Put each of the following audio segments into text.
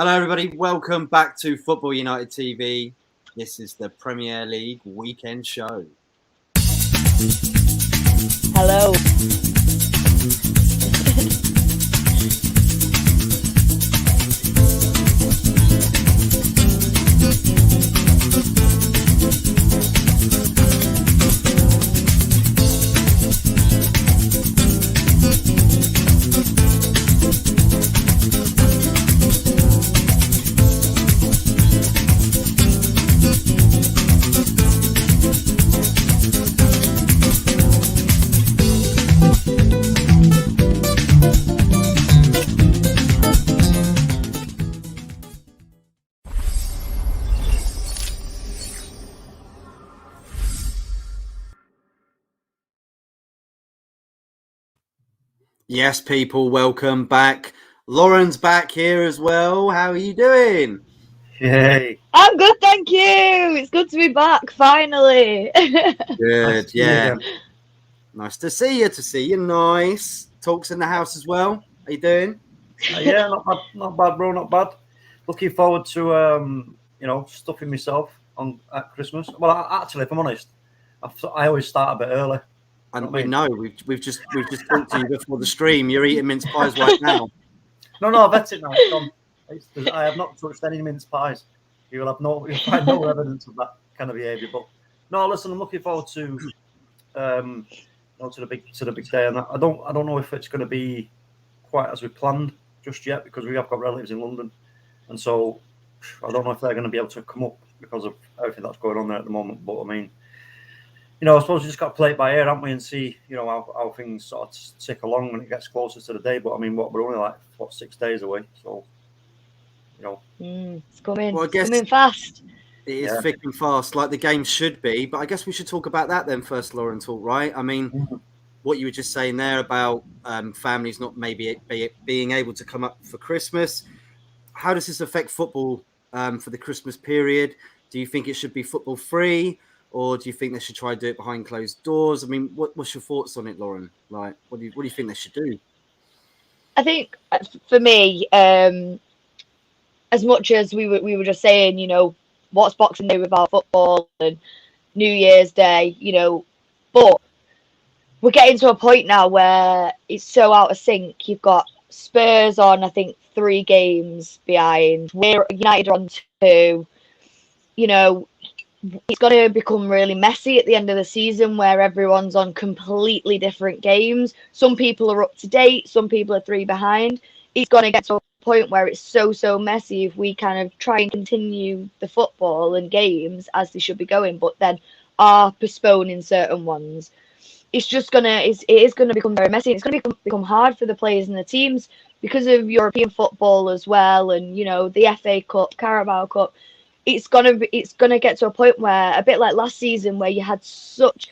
Hello, everybody. Welcome back to Football United TV. This is the Premier League weekend show. Hello. Yes, people, welcome back. Lauren's back here as well. How are you doing? Yay. I'm good, thank you. It's good to be back, finally. Good, Nice yeah. Nice to see you. Nice. Talks in the house as well. How you doing? Yeah, not bad, bro, not bad. Looking forward to stuffing myself at Christmas. Well, actually, if I'm honest, I always start a bit early. And You know we've just talked to you before the stream. You're eating mince pies right now. No, that's it now. It's gone. I have not touched any mince pies. You'll find no evidence of that kind of behaviour. But no, listen, I'm looking forward to to the big day, and I don't know if it's going to be quite as we planned just yet, because we have got relatives in London, and so I don't know if they're going to be able to come up because of everything that's going on there at the moment. But I mean, I suppose we just got to play it by ear, haven't we, and see, how things sort of tick along when it gets closer to the day. But I mean, we're only 6 days away, so it's coming. Well, I guess it's coming fast. it is thick and fast, like the game should be. But I guess we should talk about that then first, Lauren. Right? I mean, what you were just saying there about families not maybe being able to come up for Christmas. How does this affect football for the Christmas period? Do you think it should be football free, or do you think they should try to do it behind closed doors? I mean, what's your thoughts on it, Lauren? Like, what do you think they should do? I think for me, as much as we were just saying, what's Boxing Day without football and New Year's Day, but we're getting to a point now where it's so out of sync. You've got Spurs on, I think, 3 games behind. We're United on 2. It's going to become really messy at the end of the season where everyone's on completely different games. Some people are up to date, some people are 3 behind. It's going to get to a point where it's so messy if we kind of try and continue the football and games as they should be going, but then are postponing certain ones. It is going to become very messy. It's going to become hard for the players and the teams because of European football as well, and the FA Cup, Carabao Cup. It's gonna get to a point where, a bit like last season, where you had such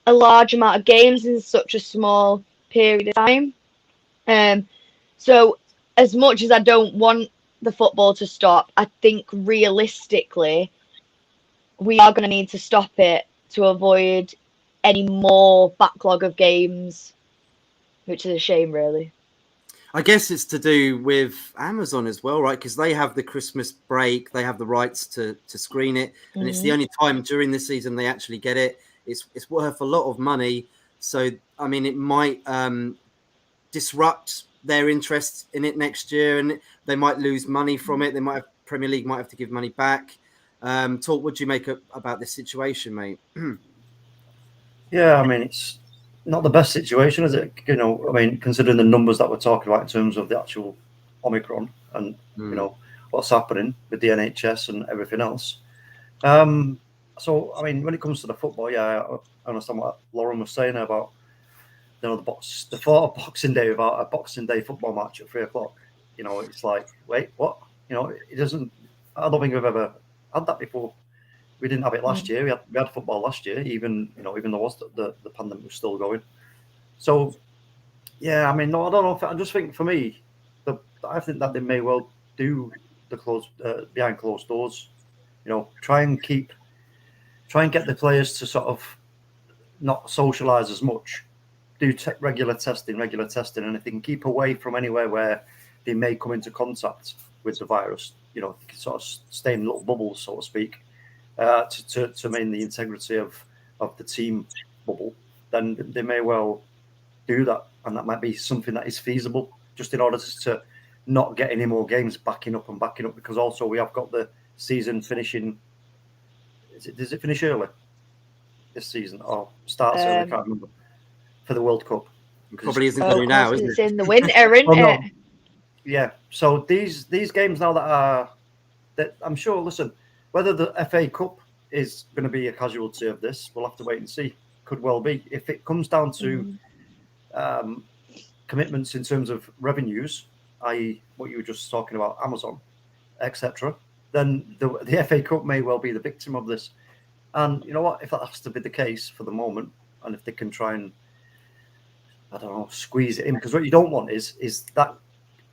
a large amount of games in such a small period of time. So as much as I don't want the football to stop, I think realistically we are going to need to stop it to avoid any more backlog of games, which is a shame, really. I guess it's to do with Amazon as well, right? Because they have the Christmas break, they have the rights to screen it, and it's the only time during the season they actually get it. It's worth a lot of money, so I mean, it might disrupt their interest in it next year, and they might lose money from it. Premier League might have to give money back. What do you make about this situation, mate? Yeah, I mean, it's not the best situation, is it? I mean, considering the numbers that we're talking about in terms of the actual Omicron and what's happening with the NHS and everything else. So I mean, when it comes to the football, I understand what Lauren was saying about the thought of Boxing Day without a Boxing Day football match at 3:00. It's like, wait, what? It doesn't. I don't think we've ever had that before. We didn't have it last year. We had football last year, even there was the pandemic was still going. So, yeah, I mean, no, I don't know. I just think for me, I think that they may well do the behind closed doors. Try and get the players to sort of not socialise as much. Do regular testing, and if they can keep away from anywhere where they may come into contact, with the virus, sort of stay in little bubbles, so to speak, to maintain the integrity of the team bubble, then they may well do that, and that might be something that is feasible, just in order to not get any more games backing up, because also we have got the season finishing. Does it finish early this season, or starts early? I can't remember, for the World Cup. Probably isn't going now, is it? It's in the winter, isn't it? Yeah. So these games now that I'm sure. Listen, whether the FA Cup is going to be a casualty of this, we'll have to wait and see. Could well be. If it comes down to commitments in terms of revenues, i.e., what you were just talking about, Amazon, etc., then the FA Cup may well be the victim of this. And you know what? If that has to be the case for the moment, and if they can try and, I don't know, squeeze it in, because what you don't want is that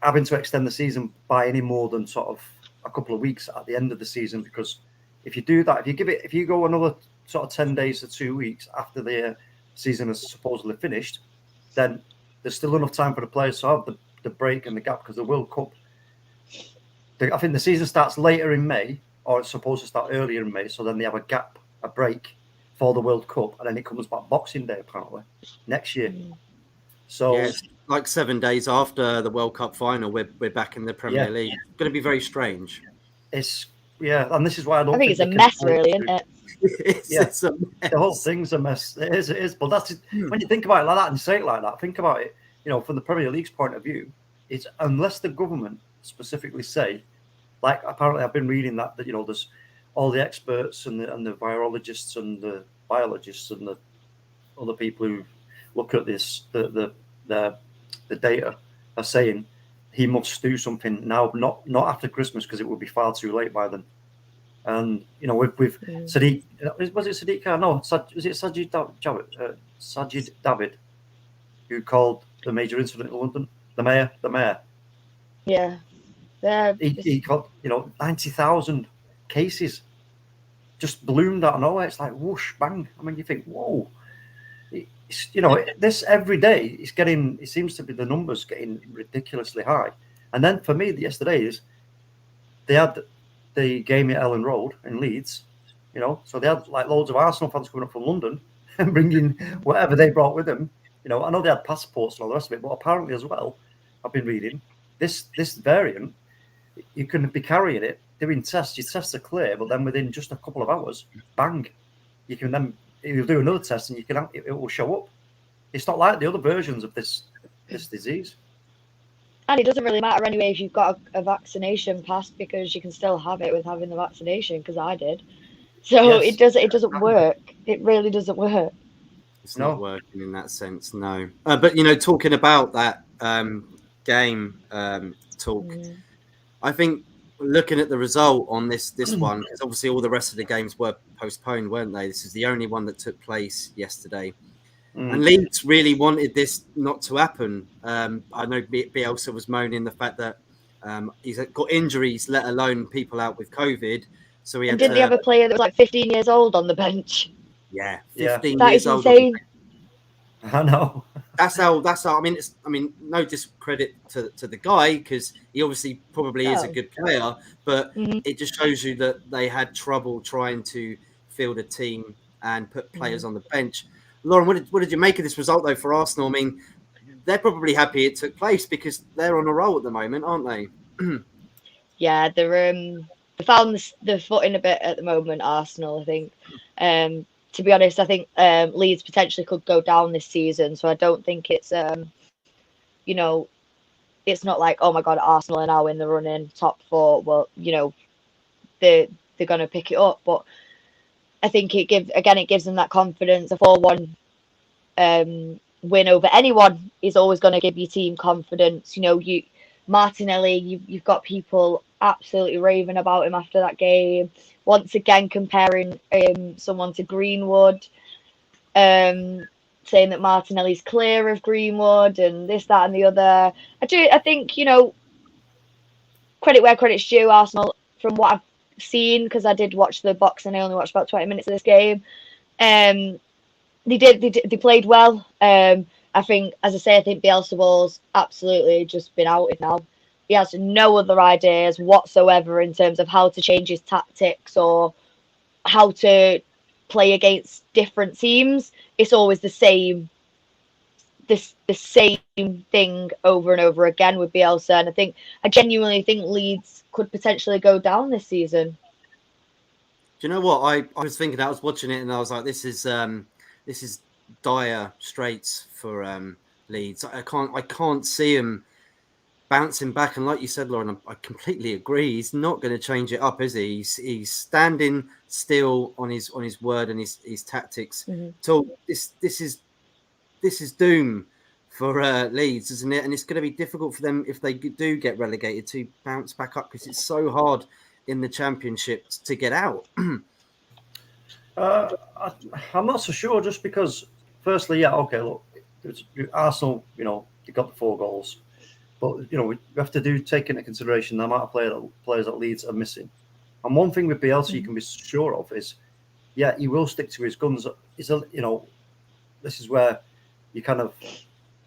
having to extend the season by any more than sort of a couple of weeks at the end of the season, because if you do that, if you go another sort of 10 days to 2 weeks after the season is supposedly finished, then there's still enough time for the players to have the break and the gap, because the World Cup, I think the season starts later in May, or it's supposed to start earlier in May, so then they have a break for the World Cup, and then it comes back Boxing Day apparently next year. So it's like 7 days after the World Cup final, we're back in the Premier League. It's going to be very strange. And this is why I think it's a mess, really, isn't it? It's a mess. The whole thing's a mess. It is. But that's when you think about it like that and say it like that. Think about it. From the Premier League's point of view, it's unless the government specifically say, like apparently I've been reading that there's all the experts and the virologists and the biologists and the other people who look at this the data are saying he must do something now, not after Christmas, because it will be far too late by then. And with Sadiq, was it Sadiq Khan? No, was it Sajid David, who called the major incident in London? The mayor. Yeah. He called 90,000 cases just bloomed out of nowhere. It's like whoosh, bang. I mean, you think, whoa. This every day it seems to be the numbers getting ridiculously high. And then for me, yesterday is they had the game at Ellen Road in Leeds, so they had like loads of Arsenal fans coming up from London and bringing whatever they brought with them. I know they had passports and all the rest of it, but apparently as well, I've been reading this variant, you can be carrying it, doing tests, your tests are clear, but then within just a couple of hours, bang, you can then you'll do another test and it will show up. It's not like the other versions of this disease. And it doesn't really matter anyway if you've got a vaccination pass, because you can still have it with having the vaccination, because I did. So it doesn't work. It really doesn't work. It's not working in that sense, no. But talking about that game talk, I think looking at the result on this one, because obviously all the rest of the games were postponed, weren't they? This is the only one that took place yesterday. And Leeds really wanted this not to happen. I know Bielsa was moaning the fact that he's got injuries, let alone people out with COVID. So didn't he have a player that was like 15 years old on the bench? Yeah, 15 years old. That is insane. I know. That's how. I mean, no discredit to the guy, because he obviously probably is a good player, but it just shows you that they had trouble trying to field a team and put players on the bench. Lauren, what did you make of this result though for Arsenal? I mean, they're probably happy it took place, because they're on a roll at the moment, aren't they? Yeah, they found the footing a bit at the moment, Arsenal, I think. To be honest, I think Leeds potentially could go down this season, so I don't think it's it's not like, oh my god, Arsenal are now in the running top four. Well, they're going to pick it up, but I think it gives them that confidence. A 4-1 win over anyone is always going to give your team confidence. Martinelli, you've got people absolutely raving about him after that game. Once again, comparing someone to Greenwood, saying that Martinelli's clear of Greenwood and this, that, and the other. I think credit where credit's due. Arsenal, from what I've seen, because I did watch the box and I only watched about 20 minutes of this game. They played well. I think Bielsa Ball's absolutely just been outed now. he has no other ideas whatsoever in terms of how to change his tactics or how to play against different teams. It's always the same thing over and over again with Bielsa, and I genuinely think Leeds could potentially go down this season. Do you know what I was thinking? I was watching it and I was like, this is dire straits for Leeds. I can't see him bouncing back. And like you said, Lauren, I completely agree. He's not going to change it up, is he? He's standing still on his word and his tactics. Mm-hmm. So this is doom for Leeds, isn't it? And it's going to be difficult for them if they do get relegated to bounce back up, because it's so hard in the Championship to get out. I'm not so sure, just because, firstly, okay, look, Arsenal, they got the 4 goals, but we have to take into consideration the amount of players that Leeds are missing. And one thing with Bielsa you can be sure of is, he will stick to his guns. This is where you kind of,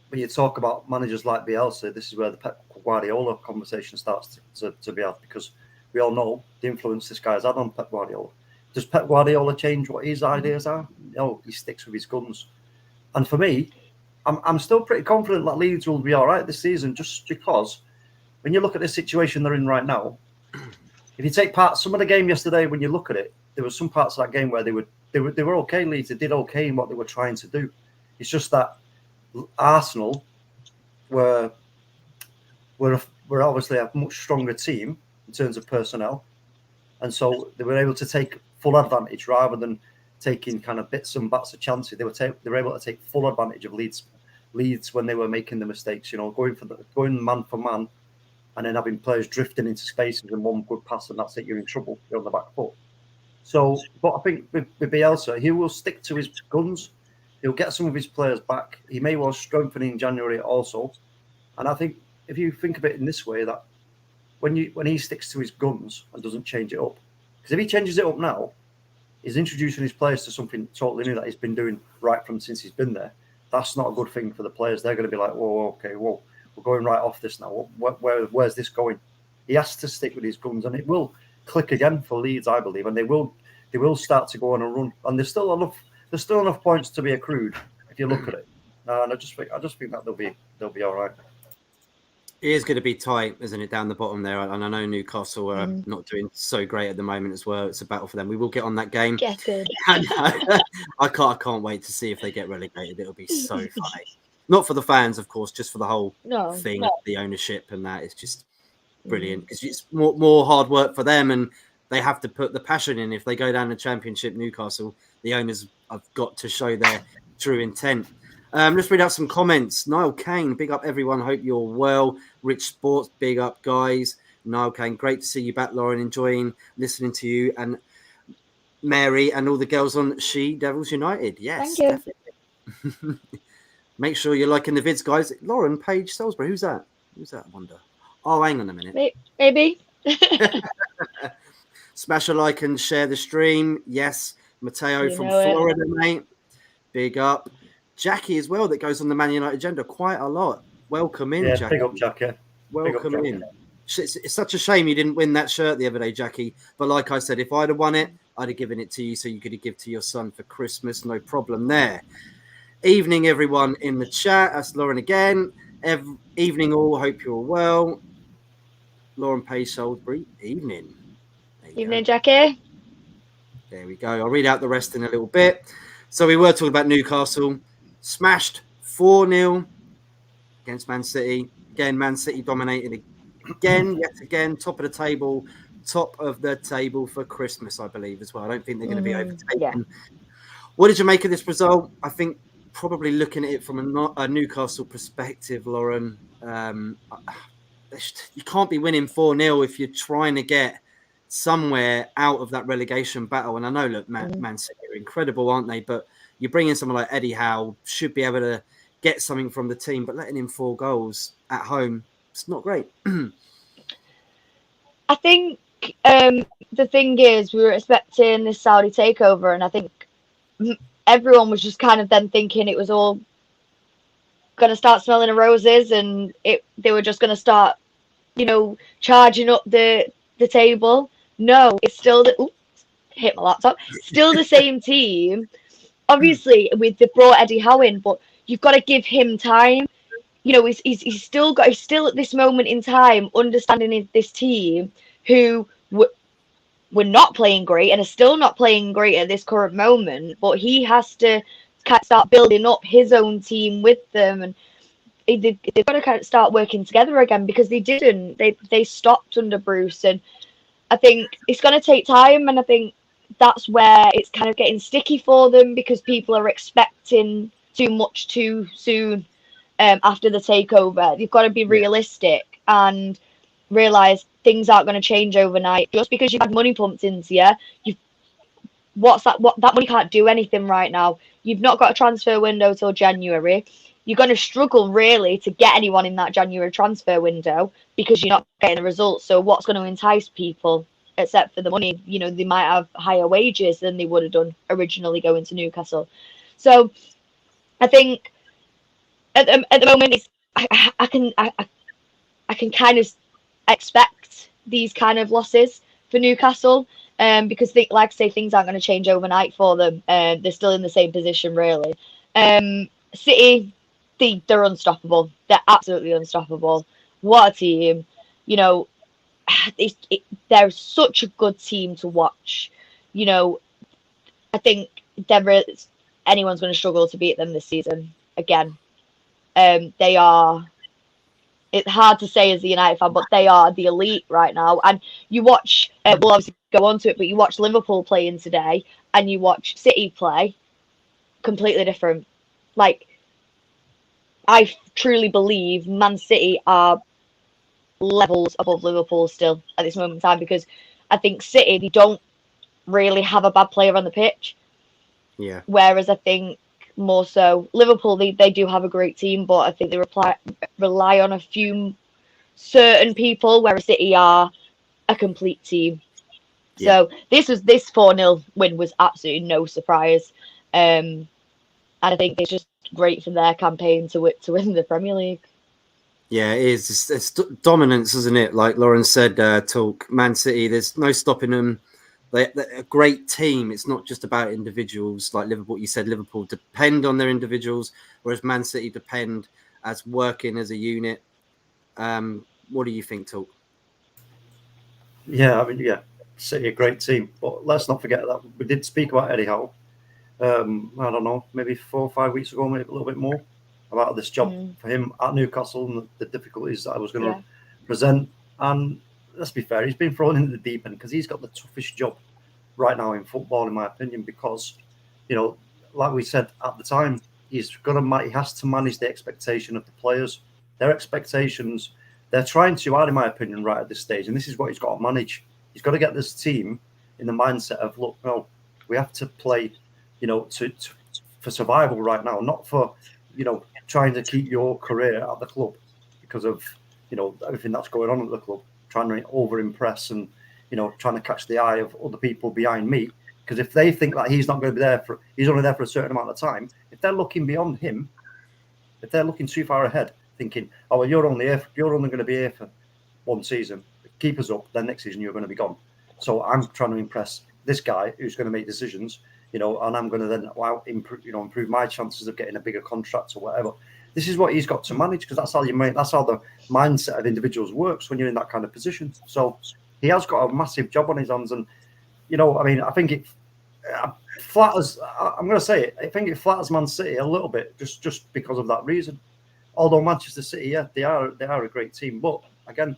when you talk about managers like Bielsa, this is where the Pep Guardiola conversation starts to be had, because we all know the influence this guy's had on Pep Guardiola. Does Pep Guardiola change what his ideas are? No, he sticks with his guns. And for me, I'm still pretty confident that Leeds will be all right this season, just because when you look at the situation they're in right now, if you take part some of the game yesterday, when you look at it, there were some parts of that game where they were okay. Leeds, they did okay in what they were trying to do. It's just that Arsenal were obviously a much stronger team in terms of personnel, and so they were able to take full advantage rather than taking kind of bits and bats of chances. They were able to take full advantage of Leeds when they were making the mistakes. Going man for man, and then having players drifting into spaces and one good pass, and that's it. You're in trouble. You're on the back foot. So, but I think with Bielsa, he will stick to his guns. He'll get some of his players back. He may well strengthen in January also. And I think if you think of it in this way, that when he sticks to his guns and doesn't change it up, because if he changes it up now, he's introducing his players to something totally new that he's been doing right from since he's been there. That's not a good thing for the players. They're going to be like, whoa, we're going right off this now. Where's this going? He has to stick with his guns, and it will click again for Leeds, I believe, and they will start to go on a run. And there's still enough points to be accrued if you look at it. And I just think that they'll be all right. It is going to be tight, isn't it, down the bottom there? And I know Newcastle are not doing so great at the moment as well. It's a battle for them. We will get on that game. Get it. I can't wait to see if they get relegated. It'll be so funny. Not for the fans, of course, just for the whole thing, the ownership and that. It's just brilliant. It's just more hard work for them, and they have to put the passion in. If they go down the Championship, Newcastle, the owners have got to show their true intent. Let's read out some comments. Niall Kane, big up everyone. Hope you're well. Rich Sports, big up guys. Niall Kane, great to see you back, Lauren. Enjoying listening to you and Mary and all the girls on She Devils United. Yes, thank you. Make sure you're liking the vids, guys. Lauren Paige Salisbury, who's that? I wonder. Oh, hang on a minute. Maybe. Smash a like and share the stream. Yes, Mateo from Florida, mate. Big up. Jackie as well, that goes on the Man United agenda quite a lot. Welcome in, Jackie. Big up, Jackie. Welcome in. It's such a shame you didn't win that shirt the other day, Jackie. But like I said, if I'd have won it, I'd have given it to you so you could have given to your son for Christmas. No problem there. Evening, everyone in the chat. That's Lauren again. Evening all. Hope you're all well. Lauren Page Salisbury. Evening. Evening, Jackie. There we go. I'll read out the rest in a little bit. So we were talking about Newcastle. Smashed 4-0 against Man City. Again, Man City dominated yet again. Top of the table for Christmas, I believe, as well. I don't think they're going to be overtaken. Yeah. What did you make of this result? I think probably looking at it from a Newcastle perspective, Lauren, you can't be winning 4-0 if you're trying to get somewhere out of that relegation battle. And I know, look, Man City are incredible, aren't they? But you bring in someone like Eddie Howe, should be able to get something from the team, but letting in 4 goals at home, it's not great. I think the thing is, we were expecting this Saudi takeover, and I think everyone was just kind of then thinking it was all going to start smelling of roses, and they were just going to start charging up the table. No, it's still hit my laptop. Still the same team. Obviously, they brought Eddie Howe in, but you've got to give him time. He's still at this moment in time understanding this team who were not playing great and are still not playing great at this current moment. But he has to start building up his own team with them, and they've got to kind of start working together again, because they didn't. They stopped under Bruce, and I think it's going to take time, and I think that's where it's kind of getting sticky for them, because people are expecting too much too soon after the takeover. You've got to be realistic and realise things aren't going to change overnight. Just because you've had money pumped into you, what that money can't do anything right now. You've not got a transfer window till January. You're going to struggle really to get anyone in that January transfer window, because you're not getting the results. So what's going to entice people, except for the money? They might have higher wages than they would have done originally going to Newcastle. So I think at the moment, I can kind of expect these kind of losses for Newcastle, because like I say, things aren't going to change overnight for them. They're still in the same position, really. City, they're unstoppable. They're absolutely unstoppable. What a team! They're such a good team to watch. I think anyone's going to struggle to beat them this season again. They are. It's hard to say as a United fan, but they are the elite right now. And you watch, we'll obviously go on to it, but you watch Liverpool playing today and you watch City play, completely different. Like, I truly believe Man City are levels above Liverpool still at this moment in time, because I think City, they don't really have a bad player on the pitch. Yeah. Whereas I think more so Liverpool, they do have a great team, but I think they rely on a few certain people, whereas City are a complete team. Yeah. So this 4-0 win was absolutely no surprise, and I think it's just great for their campaign to win the Premier League. Yeah, it is. It's dominance, isn't it? Like Lauren said, talk Man City. There's no stopping them. They're a great team. It's not just about individuals. Like Liverpool, you said Liverpool depend on their individuals, whereas Man City depend as working as a unit. What do you think, Talk? Yeah, I mean, City a great team, but let's not forget that we did speak about Eddie Howe. I don't know, maybe 4 or 5 weeks ago, maybe a little bit more, about this job for him at Newcastle and the difficulties that I was going to present. And let's be fair, he's been thrown into the deep end because he's got the toughest job right now in football, in my opinion, because, like we said at the time, he has to manage the expectation of the players. Their expectations, they're trying too hard, in my opinion, right at this stage. And this is what he's got to manage. He's got to get this team in the mindset of, look, no, we have to play, for survival right now, not for, trying to keep your career at the club because of, everything that's going on at the club, trying to over-impress and, trying to catch the eye of other people behind me. Because if they think that he's not going to be there he's only there for a certain amount of time, if they're looking beyond him, if they're looking too far ahead, thinking, oh, well, you're only going to be here for one season, keep us up, then next season you're going to be gone. So I'm trying to impress this guy who's going to make decisions, and I'm going to then improve my chances of getting a bigger contract or whatever. This is what he's got to manage, because that's how the mindset of individuals works when you're in that kind of position. So he has got a massive job on his hands, and I think it flatters. I'm going to say it. I think it flatters Man City a little bit, just because of that reason. Although Manchester City, they are a great team, but again,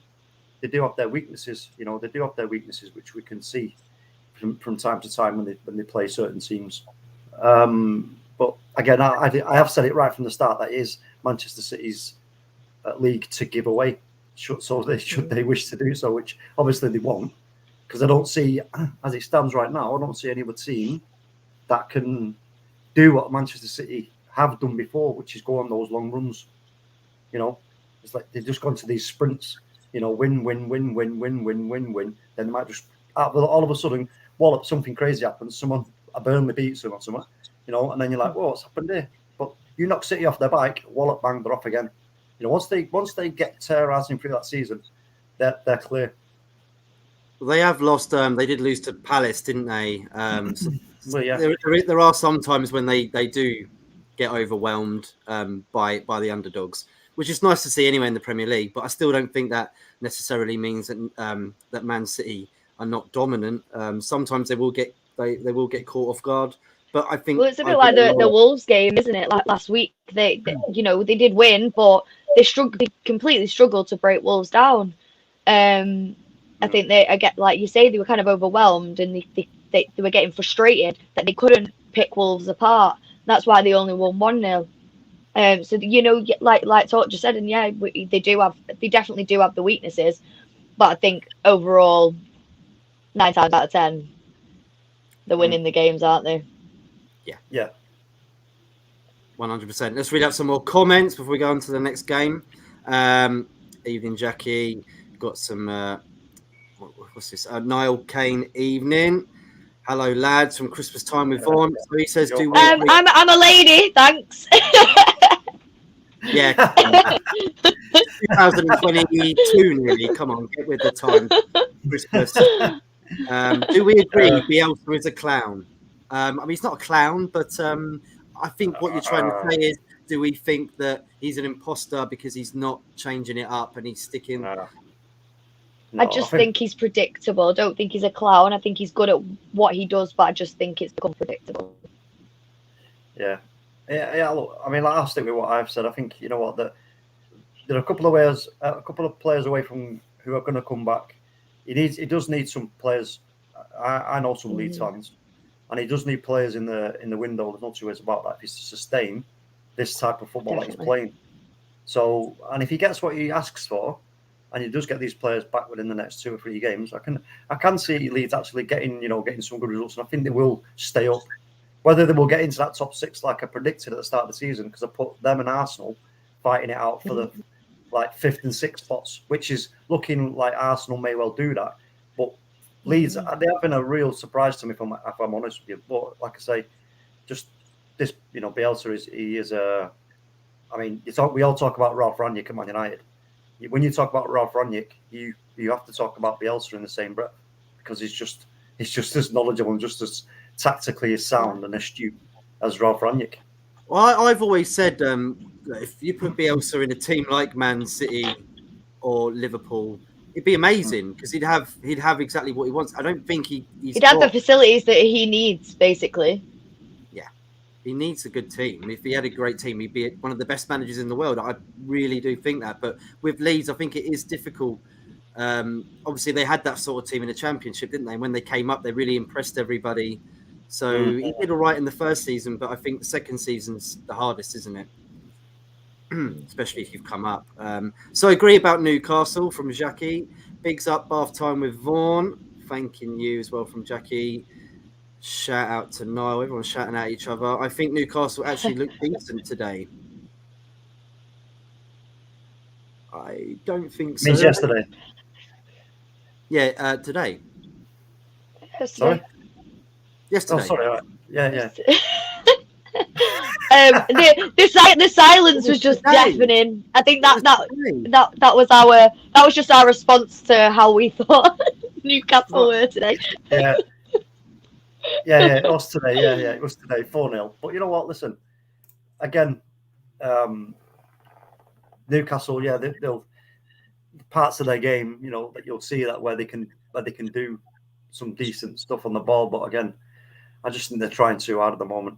they do have their weaknesses. They do have their weaknesses, which we can see from time to time when they play certain teams. But again, I have said it right from the start that it is Manchester City's league to give away. So should they wish to do so, which obviously they won't, because I don't see, as it stands right now, I don't see any other team that can do what Manchester City have done before, which is go on those long runs. It's like they've just gone to these sprints. Win. Then they might just all of a sudden, something crazy happens. A Burnley beats them or something, and then you're like, whoa, what's happened here? But you knock City off their bike, wallop, bang, they're off again. Once they get terrorising through that season, they're clear. They have lost. They did lose to Palace, didn't they? So Well, yeah. there are some times when they do get overwhelmed by the underdogs, which is nice to see anyway in the Premier League. But I still don't think that necessarily means that that Man City are not dominant. Sometimes they will get caught off guard. But I think it's a bit like the Wolves game, isn't it? Like last week, they they did win, but they completely struggled to break Wolves down. I think like you say, they were kind of overwhelmed and they were getting frustrated that they couldn't pick Wolves apart. That's why they only won 1-0. So like Talk just said, and yeah, they definitely do have the weaknesses, but I think overall, 9 times out of 10, they're winning the games, aren't they? Yeah. 100%. Let's read out some more comments before we go on to the next game. Evening, Jackie. Got some. What's this? Niall Kane. Evening. Hello, lads. From Christmas time with Vaughan. So he says, "Do we?" I'm a lady. Thanks. Yeah. 2022 nearly. Come on, get with the time. Christmas. Do we agree Bielsa is a clown? I mean, he's not a clown, but I think what you're trying to say is, do we think that he's an imposter because he's not changing it up and he's sticking? No, I just think he's predictable. I don't think he's a clown. I think he's good at what he does, but I just think it's become predictable. Yeah. Look, I mean, I'll stick with what I've said. I think there are a couple of players away from who are going to come back. He does need some players. I know some Leeds fans, and he does need players in the window. There's no two ways about that. If he's to sustain this type of football that he's playing, so and if he gets what he asks for, and he does get these players back within the next 2 or 3 games, I can see Leeds actually getting some good results, and I think they will stay up. Whether they will get into that top 6 like I predicted at the start of the season, because I put them and Arsenal fighting it out for the 5th and 6th spots, which is looking like Arsenal may well do that. But Leeds, they have been a real surprise to me, if I'm honest with you. But like I say, just this, Bielsa is a. I mean, we all talk about Ralph Rangnick at Man United. When you talk about Ralph Rangnick, you have to talk about Bielsa in the same breath, because he's just as knowledgeable and just as tactically as sound and astute as Ralph Rangnick. Well, I've always said if you put Bielsa in a team like Man City or Liverpool, it'd be amazing, because he'd have exactly what he wants. I don't think he'd have the facilities that he needs, basically. Yeah, he needs a good team. If he had a great team, he'd be one of the best managers in the world. I really do think that. But with Leeds, I think it is difficult. Obviously, they had that sort of team in the Championship, didn't they? And when they came up, they really impressed everybody. So he did all right in the first season, but I think the second season's the hardest, isn't it? Especially if you've come up. So I agree about Newcastle from Jackie. Bigs up bath time with Vaughan. Thanking you as well from Jackie. Shout out to Niall. Everyone's shouting at each other. I think Newcastle actually looked decent today. I don't think so. Means yesterday. Yeah, today. Sorry? Yesterday. Oh, sorry. Right. Yeah. The silence was just deafening. I think that was just our response to how we thought Newcastle were today. Yeah. It was today. Yeah, it was today. 4-0. But you know what? Listen, again, Newcastle. Yeah, they'll parts of their game. That you'll see that where they can do some decent stuff on the ball. But again, I just think they're trying too hard at the moment.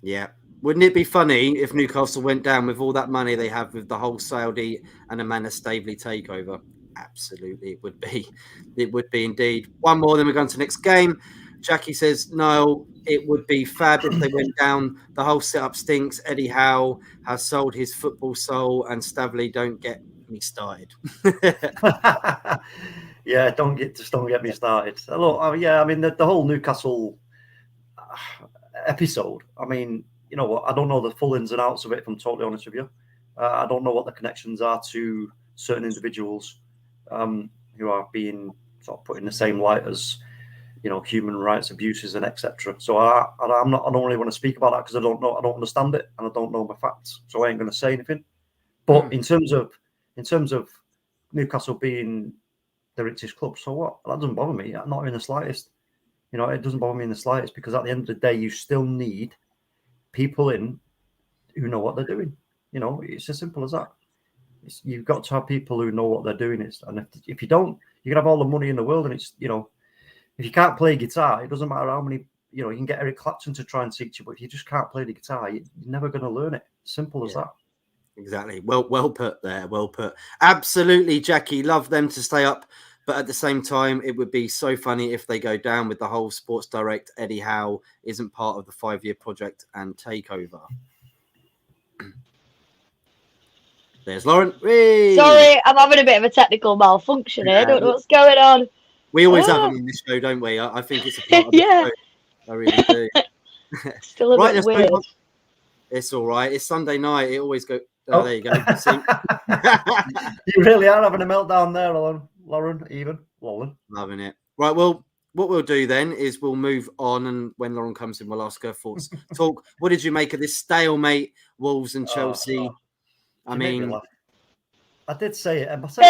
Yeah. Wouldn't it be funny if Newcastle went down with all that money they have with the whole Saudi and Amanda Staveley takeover? Absolutely, it would be. It would be indeed. One more, then we're going to the next game. Jackie says, Niall, it would be fab if they went down. The whole setup stinks. Eddie Howe has sold his football soul, and Staveley, don't get me started. Yeah, don't get me started. Look, I mean, the whole Newcastle episode, I mean, you know what? I don't know the full ins and outs of it, if I'm totally honest with you. I don't know what the connections are to certain individuals who are being sort of put in the same light as, human rights abuses and etc. So I don't really want to speak about that, because I don't understand it, and I don't know my facts, so I ain't going to say anything. But in terms of Newcastle being the richest club. So what? That doesn't bother me. Not in the slightest. It doesn't bother me in the slightest, because at the end of the day, you still need people in who know what they're doing. It's as simple as that. You've got to have people who know what they're doing. And if you don't, you can have all the money in the world, and it's, if you can't play guitar, it doesn't matter how many, you can get Eric Clapton to try and teach you, but if you just can't play the guitar, you're never going to learn it. Simple as that. Exactly. Well put there. Well put. Absolutely, Jackie. Love them to stay up. But at the same time, it would be so funny if they go down with the whole Sports Direct. Eddie Howe isn't part of the 5-year project and takeover. There's Lauren. Whee! Sorry, I'm having a bit of a technical malfunction here. I don't know what's going on. We always have them in this show, don't we? I think it's a part of the show. I really do. Still a bit weird. It's all right. It's Sunday night. It always goes. Oh, there you go. See? You really are having a meltdown there, Lauren. Loving it. Right. Well, what we'll do then is we'll move on, and when Lauren comes in, we'll ask her thoughts. Talk. What did you make of this stalemate, Wolves and Chelsea? I mean, I did say it. I said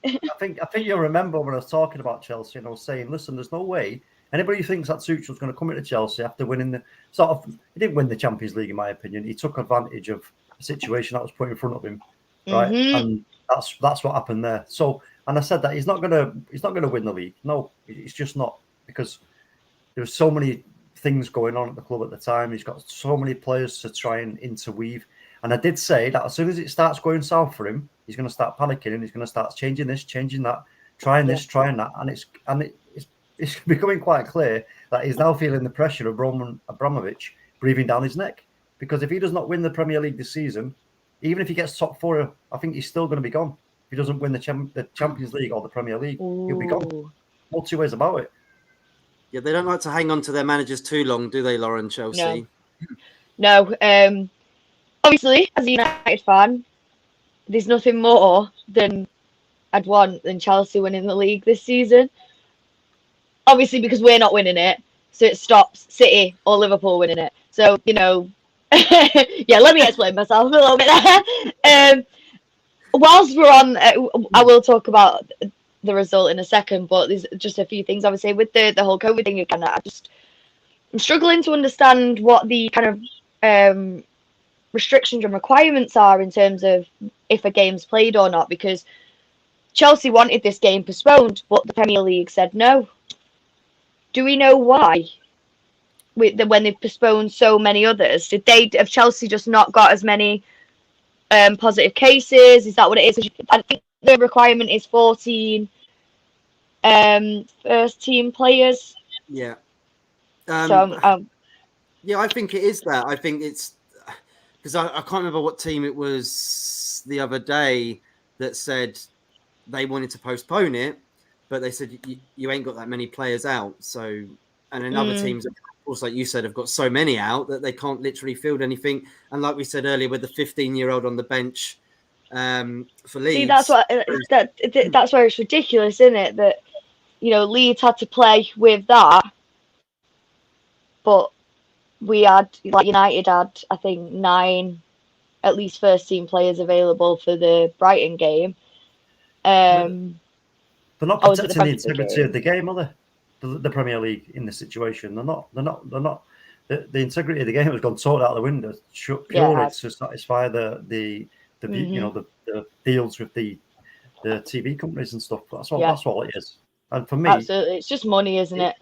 it I think you'll remember when I was talking about Chelsea, and I was saying, listen, there's no way anybody who thinks that Tuchel's going to come into Chelsea after winning he didn't win the Champions League, in my opinion. He took advantage of a situation that was put in front of him, right? And that's what happened there. So, and I said that he's not going to win the league. No, it's just not, because there were so many things going on at the club at the time. He's got so many players to try and interweave. And I did say that as soon as it starts going south for him, he's going to start panicking, and he's going to start changing this, changing that, trying this, trying that, and it's becoming quite clear that he's now feeling the pressure of Roman Abramovich breathing down his neck. Because if he does not win the Premier League this season, even if he gets top 4, I think he's still going to be gone. If he doesn't win the Champions League or the Premier League, he'll be gone. No two ways about it. Yeah, they don't like to hang on to their managers too long, do they, Lauren? Chelsea? No. Obviously, as a United fan, there's nothing more than I'd want than Chelsea winning the league this season. Obviously, because we're not winning it, so it stops City or Liverpool winning it. So, let me explain myself a little bit there. Whilst we're on, I will talk about the result in a second, but there's just a few things, obviously, with the whole COVID thing again. I'm struggling to understand what the kind of restrictions and requirements are in terms of if a game's played or not, because Chelsea wanted this game postponed, but the Premier League said no. Do we know why? When they've postponed so many others, have Chelsea just not got as many positive cases? Is that what it is? I think the requirement is 14 first team players. Yeah. Yeah, I think it is that. I think it's because I can't remember what team it was the other day that said they wanted to postpone it, but they said you ain't got that many players out. So, and then other teams, of course, like you said, have got so many out that they can't literally field anything. And like we said earlier, with the 15-year-old on the bench for Leeds. See, that's where it's ridiculous, isn't it? That Leeds had to play with that, but United had, I think, 9 at least first team players available for the Brighton game. They're not protecting the integrity of the game, are they? The Premier League in this situation, they're not. The integrity of the game has gone totally out of the window purely to satisfy the deals with the TV companies and stuff. That's all it is. And for me, absolutely, it's just money, isn't it?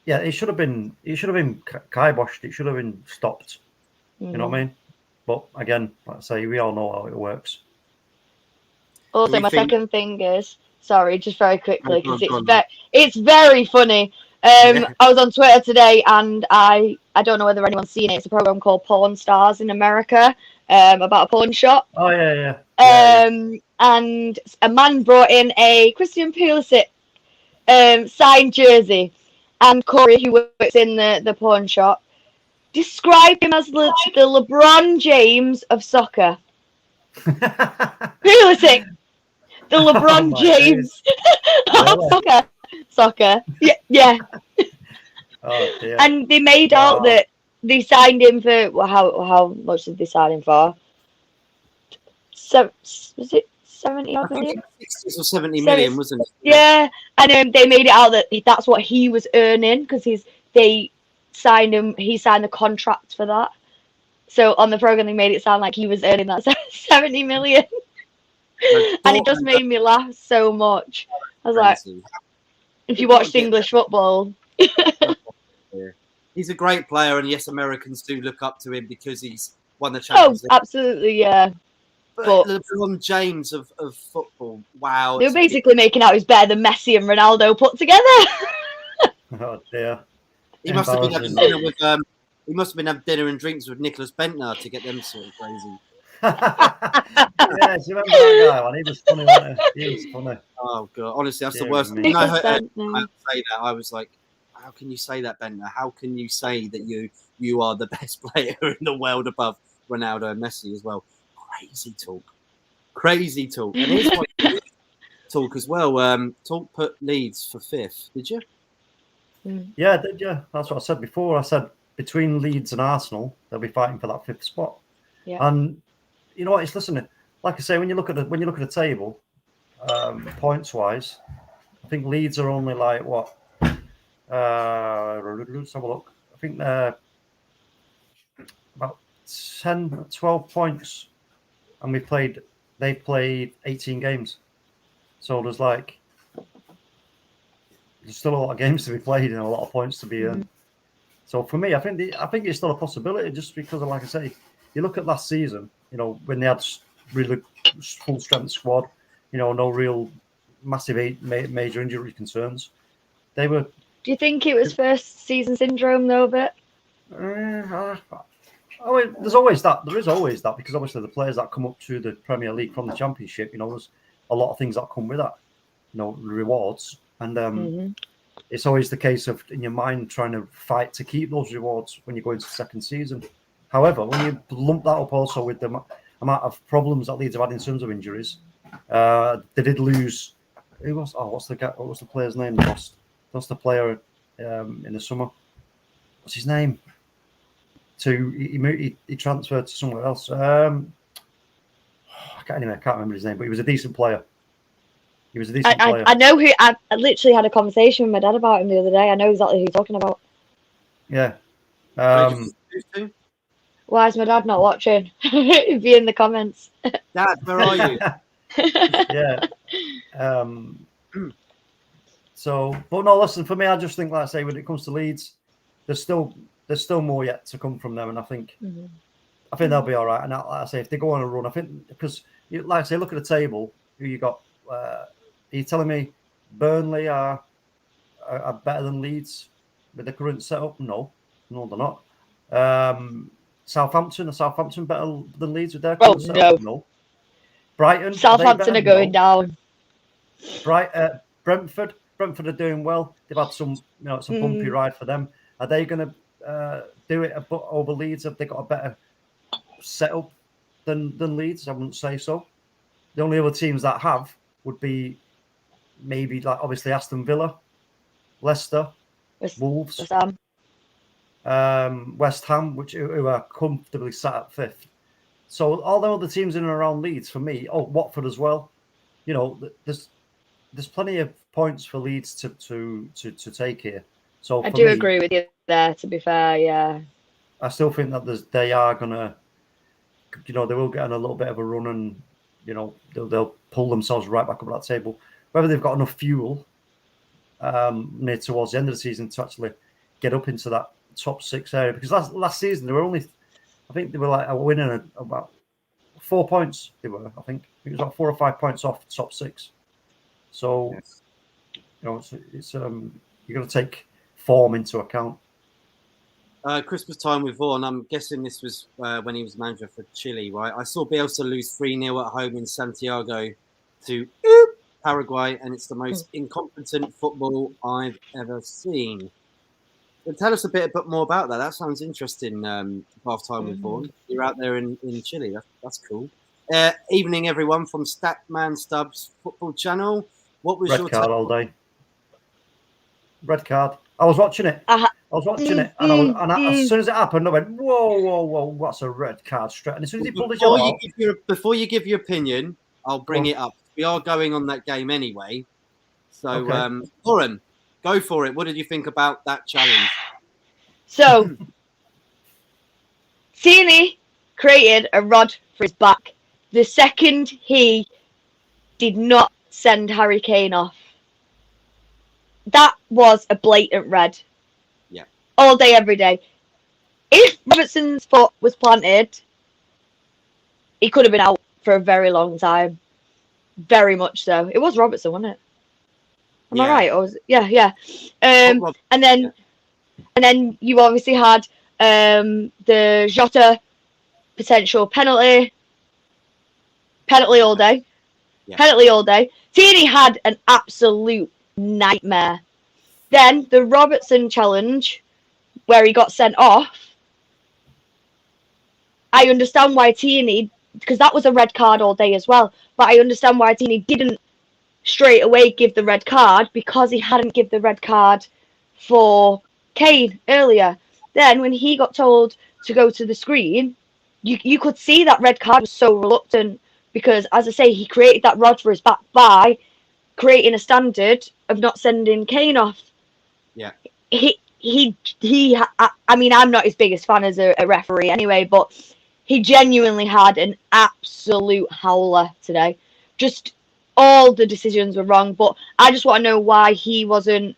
Yeah, it should have been kiboshed. It should have been stopped. You know what I mean? But again, like I say, we all know how it works. Also, my second thing is, sorry, just very quickly, because it's very funny. I was on Twitter today, and I don't know whether anyone's seen it. It's a program called Porn Stars in America, about a pawn shop. Oh yeah. And a man brought in a Christian Pulisic signed jersey, and Corey, who works in the pawn shop, described him as the LeBron James of soccer. Pulisic, the LeBron James of soccer. Yeah. Oh, dear. And they made out that they signed him for how much did they sign him for? So was it 70 I think million. it was 60 or 70 So million, it's- wasn't it? Yeah, and they made it out that that's what he was earning because they signed him. He signed the contract for that. So on the program, they made it sound like he was earning that 70 million, and it just made me laugh so much. I was like, if you watched English football, he's a great player, and yes, Americans do look up to him because he's won the oh, Champions League. absolutely, yeah. But LeBron James of football, wow! They were basically making out he's better than Messi and Ronaldo put together. Oh dear. He must have been having dinner with he must have been having dinner and drinks with Nicholas Bentner to get them sort of crazy. Yeah, do you remember that guy? Man? He was funny, wasn't he? He was funny. Oh god, honestly, that's the Yeah, worst. me. You know, Nicholas I Bentner. say that I was like, how can you say that, Bentner? How can you say that you are the best player in the world above Ronaldo and Messi as well? Crazy talk. And here's what talk as well. Talk put Leeds for 5th. Did you? Yeah, I did, yeah. That's what I said before. I said between Leeds and Arsenal, they'll be fighting for that 5th spot. Yeah. And you know what? It's listening. Like I say, when you look at the table, points wise, I think Leeds are only like what? Let's have a look. I think they're about 10, 12 points, and they played 18 games. So there's still a lot of games to be played and a lot of points to be earned. So for me, I think it's still a possibility, just because of, like I say, you look at last season, you know, when they had really full strength squad, you know, no real massive major injury concerns. They were. Do you think it was first season syndrome though, a bit? There's always that. There is always that, because obviously the players that come up to the Premier League from the Championship, you know, there's a lot of things that come with that, you know, rewards. And it's always the case of, in your mind, trying to fight to keep those rewards when you go into the second season. However, when you lump that up also with the amount of problems that Leeds have had in terms of injuries, they did lose. Who was? Oh, what was the player's name? Lost the player in the summer. What's his name? He transferred to somewhere else. I can't remember his name, but he was a decent player. He was a decent player. I know who. I literally had a conversation with my dad about him the other day. I know exactly who you're talking about. Yeah. Why is my dad not watching? He'd be in the comments. Dad, where are you? Yeah. So, but no, listen, for me, I just think, like I say, when it comes to Leeds, there's still more yet to come from them, and I think they'll be all right. And like I say, if they go on a run, I think, because, like I say, look at the table. Who you got? Are you telling me Burnley are better than Leeds with the current setup? No, they're not. Southampton better than Leeds with their current setup? No. Brighton. Southampton are going down. Brentford are doing well. They've had some bumpy ride for them. Are they going to do it over Leeds? Have they got a better setup than Leeds? I wouldn't say so. The only other teams that have would be maybe, like, obviously Aston Villa, Leicester, Wolves, West Ham, who are comfortably sat at 5th. So all the other teams in and around Leeds, for me, Watford as well. You know, there's plenty of points for Leeds to take here. So I do agree with you there, to be fair, yeah. I still think that they are gonna, you know, they will get on a little bit of a run, and, you know, they'll pull themselves right back up that table. Whether they've got enough fuel near towards the end of the season to actually get up into that top 6 area, because last season they were only, I think they were like a winner about 4 points. They were, I think it was like 4 or 5 points off the top 6. So, you know, it's you got to take form into account. Christmas time with Vaughan. I'm guessing this was when he was manager for Chile, right? I saw Bielsa lose 3-0 at home in Santiago to Paraguay, and it's the most incompetent football I've ever seen. But tell us a bit more about that. That sounds interesting. Half time with Vaughan. You're out there in Chile. That's cool. Evening, everyone, from Statman Stubbs Football Channel. What was your red card all day? Red card. I was watching it. And as soon as it happened, I went, whoa, what's a red card straight? And as soon as he pulled his yellow out, before you give your opinion, I'll bring it up. We are going on that game anyway. So, Okay. Lauren, go for it. What did you think about that challenge? So, Tierney created a rod for his back the second he did not send Harry Kane off. That was a blatant red. Yeah. All day, every day. If Robertson's foot was planted, he could have been out for a very long time. Very much so. It was Robertson, wasn't it? Am I right? Or was it? Yeah. And then you obviously had the Jota potential penalty. Penalty all day. Yeah. Penalty all day. Tierney had an absolute nightmare. Then the Robertson challenge, where he got sent off. I understand why Tierney, because that was a red card all day as well, but I understand why Tierney didn't straight away give the red card, because he hadn't given the red card for Kane earlier. Then when he got told to go to the screen, you could see that red card was so reluctant, because, as I say, he created that rod for his back by creating a standard of not sending Kane off. Yeah. I mean, I'm not his biggest fan as a referee anyway, but he genuinely had an absolute howler today. Just all the decisions were wrong, but I just want to know why he wasn't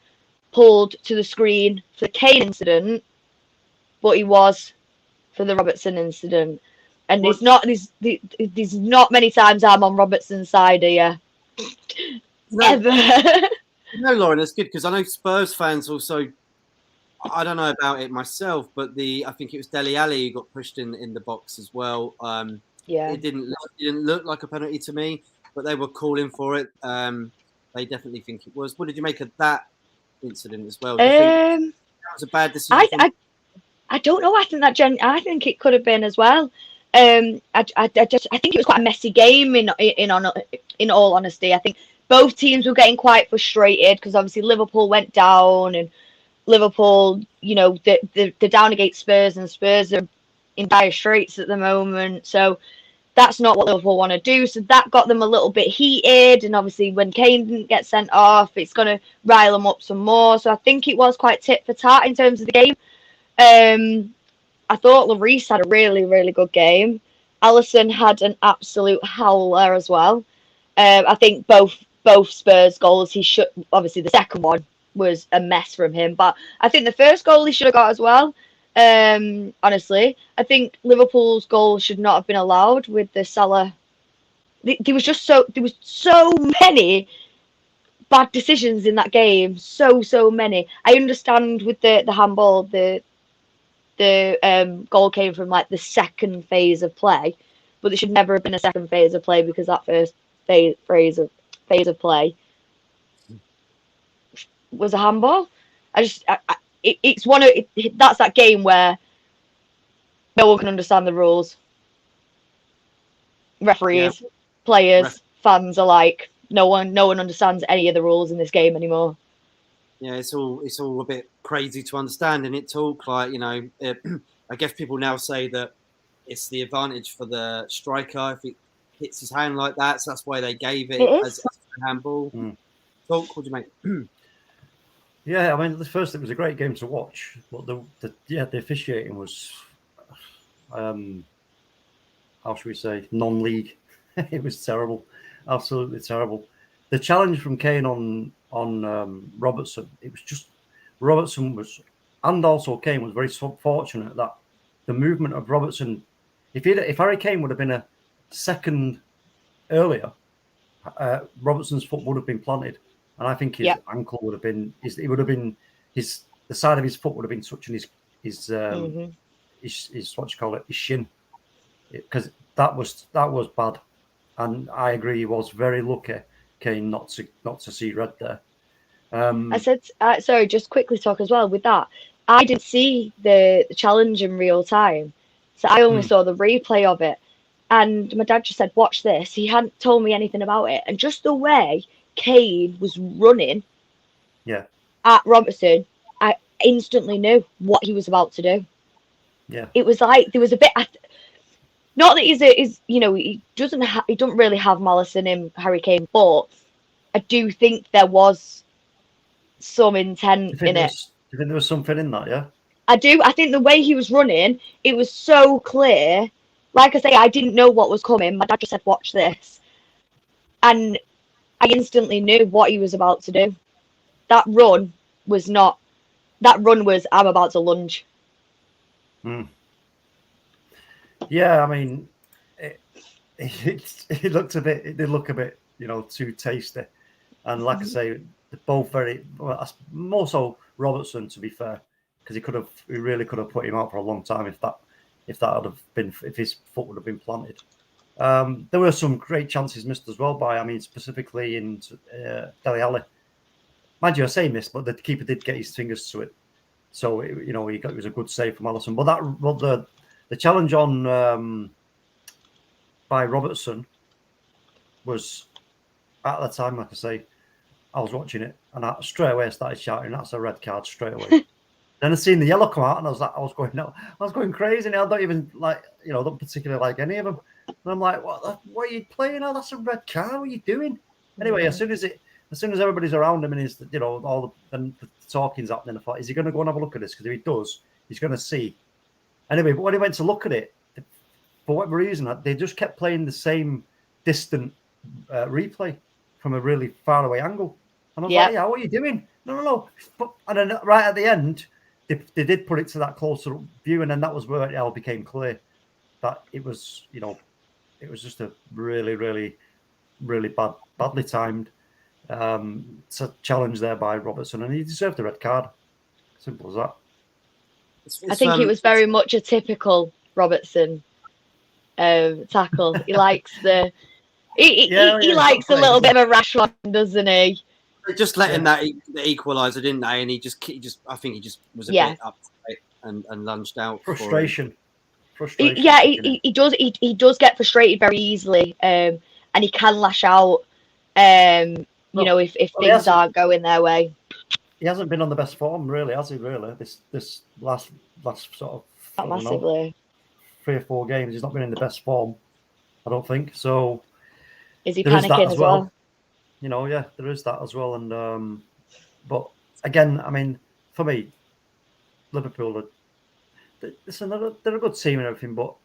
pulled to the screen for the Kane incident, but he was for the Robertson incident. And there's not many times I'm on Robertson's side here. Ever. No, Lauren, that's good, because I know Spurs fans also, I don't know about it myself, but I think it was Dele Alli who got pushed in the box as well. Yeah. It didn't look like a penalty to me, but they were calling for it. They definitely think it was. What did you make of that incident as well? Do you think that was a bad decision? I don't know. I think it could have been as well. I think it was quite a messy game. In all honesty, I think both teams were getting quite frustrated, because obviously Liverpool went down, and Liverpool, they're down against Spurs, and Spurs are in dire straits at the moment. So that's not what Liverpool want to do. So that got them a little bit heated. And obviously when Kane didn't get sent off, it's going to rile them up some more. So I think it was quite tit for tat in terms of the game. I thought Lloris had a really, really good game. Alisson had an absolute howler as well. I think both Spurs goals, he should, obviously the second one was a mess from him, but I think the first goal he should have got as well. Honestly, I think Liverpool's goal should not have been allowed with the Salah. There was so many bad decisions in that game. So many. I understand with the handball, the goal came from like the second phase of play, but there should never have been a second phase of play, because that first phase of play was a handball. It's one of that's that game where no one can understand the rules. Referees, players, fans alike. No one understands any of the rules in this game anymore. Yeah, it's all a bit crazy to understand, and it talk like, I guess people now say that it's the advantage for the striker if it hits his hand like that, so that's why they gave it as a handball. Talk, what do you make? Yeah, I mean, the first, it was a great game to watch, but the officiating was, how should we say, non-league. It was terrible, absolutely terrible. The challenge from Kane on Robertson, it was just, Robertson was, and also Kane was very fortunate that the movement of Robertson, if Harry Kane would have been a second earlier, Robertson's foot would have been planted. And I think his ankle would have been, the side of his foot would have been touching his what you call it, his shin, because that was bad. And I agree, he was very lucky, Kane, not to see red there. I said, sorry, just quickly talk as well with that. I didn't see the challenge in real time, so I only saw the replay of it. And my dad just said, "Watch this." He hadn't told me anything about it, and just the way Kane was running at Robertson, I instantly knew what he was about to do. Yeah, it was like there was a bit. Not that he's he doesn't really have malice in him, Harry Kane, but I do think there was some intent in it. Do you think there was something in that? Yeah. I do. I think the way he was running, it was so clear. Like I say, I didn't know what was coming. My dad just said, "Watch this," and I instantly knew what he was about to do. That run was not. That run was, I'm about to lunge. Yeah, I mean, it looked a bit. It did look a bit, too tasty. And like I say, they're both very. Well, more so Robertson, to be fair, because he really could have put him out for a long time if his foot would have been planted. There were some great chances missed as well specifically in Dele Alli. Mind you, I say missed, but the keeper did get his fingers to it, so it was a good save from Alisson. But the challenge on by Robertson was, at the time, like I say, I was watching it and I straight away started shouting, "That's a red card!" straight away. Then I seen the yellow come out and I was going crazy. And I don't even don't particularly like any of them. And I'm like, what are you playing? Oh, that's a red card. What are you doing? Anyway, as soon as everybody's around him and he's all the talking's happening, I thought, is he going to go and have a look at this? Because if he does, he's going to see. Anyway, but when he went to look at it, for whatever reason, they just kept playing the same distant replay from a really far away angle. And I was like, yeah, what are you doing? No. And then right at the end, they did put it to that closer view, and then that was where it all became clear that it was, it was just a really, really, really badly timed challenge there by Robertson, and he deserved a red card. Simple as that. I think it was very much a typical Robertson tackle. He likes he likes a little bit of a rash one, doesn't he? They just let him the equaliser, didn't they? And he just I think he just was a bit upset and lunged out. Frustration. He does get frustrated very easily, and he can lash out. If things aren't going their way. He hasn't been on the best form, really, has he? Really, this last sort of massively 3 or 4 games, he's not been in the best form. I don't think so. Is he panicking as well? There is that as well. And but again, I mean, for me, Liverpool, they're a good team and everything. But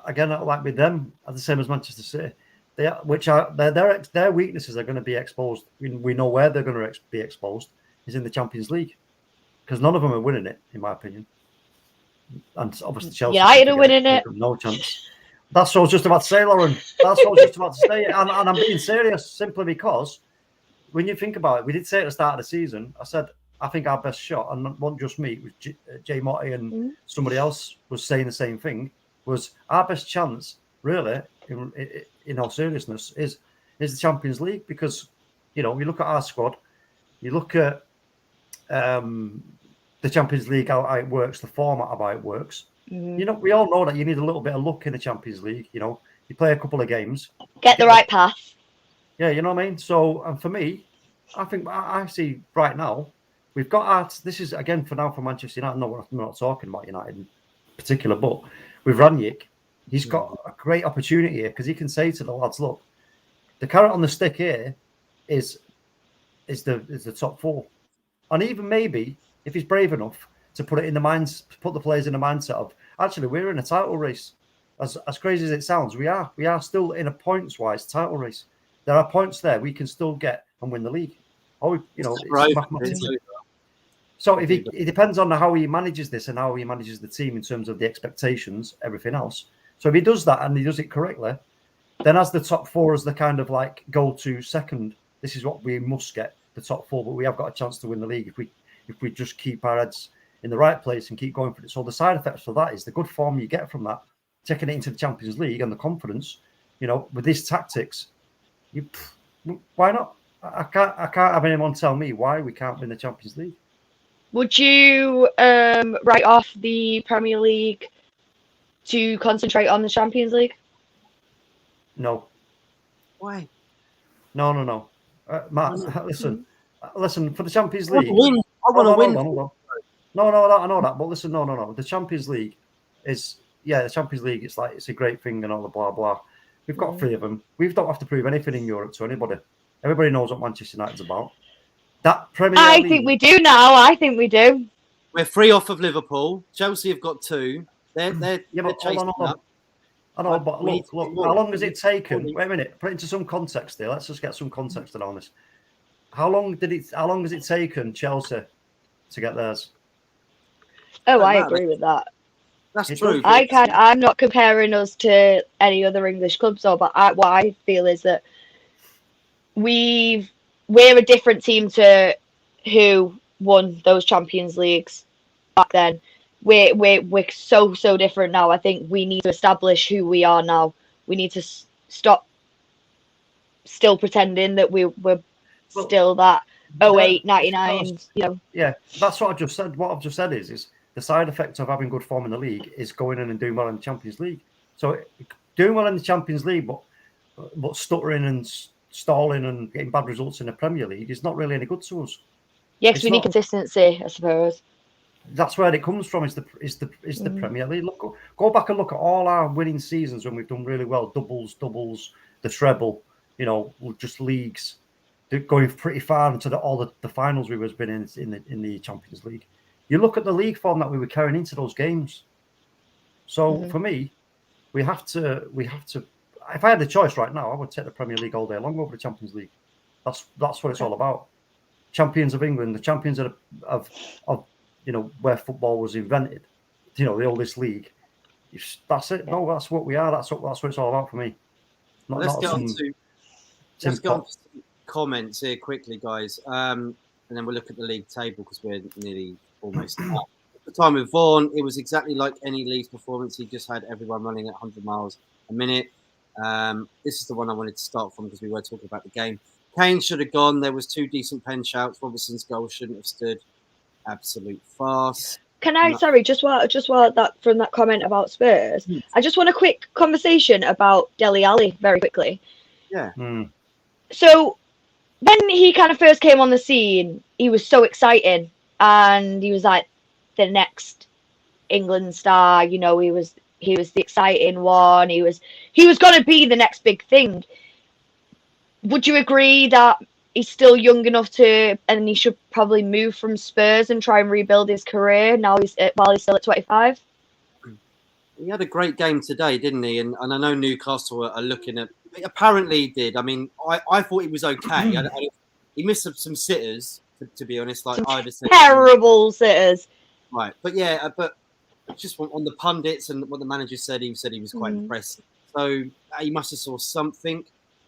again, like with them, the same as Manchester City, their weaknesses are going to be exposed. We know where they're going to be exposed is in the Champions League, because none of them are winning it, in my opinion. And obviously Chelsea, United are winning it. No chance. That's what I was just about to say, Lauren. That's what I was just about to say. And I'm being serious simply because when you think about it, we did say at the start of the season, I said, I think our best shot, and not just me, it was Jay Motti and somebody else was saying the same thing, was our best chance, really, in all seriousness, is the Champions League. Because, you look at our squad, you look at the Champions League, how it works, the format of how it works. We all know that you need a little bit of luck in the Champions League. You play a couple of games, get the right path. Yeah, you know what I mean. So, and for me, I think I see right now we've got this is again for Manchester United. No, I'm not talking about United in particular, but with Ranić, he's got a great opportunity here because he can say to the lads, "Look, the carrot on the stick here is the top 4, and even maybe if he's brave enough to put the players in the mindset of actually we're in a title race. As crazy as it sounds, we are still in a points-wise title race. There are points there we can still get and win the league. So if it depends on how he manages this and how he manages the team in terms of the expectations, everything else. So if he does that and he does it correctly, then as the top 4 as the kind of like go to second, this is what we must get, the top 4, but we have got a chance to win the league if we just keep our heads in the right place and keep going for it. So the side effects for that is the good form you get from that, taking it into the Champions League and the confidence, with these tactics, why not? I can't have anyone tell me why we can't win the Champions League. Would you write off the Premier League to concentrate on the Champions League? No. Why? No. Matt, listen, for the Champions League. I want to win. No, I know that. But listen, no. The Champions League is the Champions League, it's like it's a great thing and all the blah blah. We've got 3 of them. We don't have to prove anything in Europe to anybody. Everybody knows what Manchester United's about. That Premier League. I think we do now. I think we do. We're 3 off of Liverpool. Chelsea have got 2. They're chasing up. I know, but look, how long has it taken? Wait a minute, put it into some context here. Let's just get some context around this. How long has it taken Chelsea to get theirs? Oh, I agree with that. That's true. I'm not comparing us to any other English clubs, though, but what I feel is that we're a different team to who won those Champions Leagues back then. We're so different now. I think we need to establish who we are now. We need to stop still pretending that we're still that 08, 99. Yeah, that's what I just said. What I've just said is the side effect of having good form in the league is going in and doing well in the Champions League. So doing well in the Champions League, but stuttering and stalling and getting bad results in the Premier League is not really any good to us. Yes, we need consistency, I suppose. That's where it comes from. Is the Premier League? Look, go back and look at all our winning seasons when we've done really well. Doubles, the treble. Just leagues. They're going pretty far into all the finals we was been in the Champions League. You look at the league form that we were carrying into those games. So for me, we have to. If I had the choice right now, I would take the Premier League all day long over the Champions League. That's what it's all about. Champions of England, the champions of where football was invented. The oldest league. That's it. No, that's what we are. That's what it's all about for me. Let's get on to comments here quickly, guys, and then we'll look at the league table because we're nearly almost at the time with Vaughan. It was exactly like any Leeds performance. He just had everyone running at 100 miles a minute. This is the one I wanted to start from because we were talking about the game. Kane should have gone. There was 2 decent pen shouts. Robertson's goal shouldn't have stood. Absolute farce. Can I, just while that from that comment about Spurs, I just want a quick conversation about Dele Alli very quickly. Yeah. So when he kind of first came on the scene, he was so exciting, and he was like the next England star. He was the exciting one. He was going to be the next big thing. Would you agree that he's still young enough and he should probably move from Spurs and try and rebuild his career while he's still at 25? He had a great game today, didn't he? And I know Newcastle are looking at. Apparently, he did. I mean, I thought he was okay. He missed some sitters, to be honest. Like I just said, terrible sitters. Right, but yeah, but just on the pundits and what the manager said, he said he was quite impressed. So he must have saw something.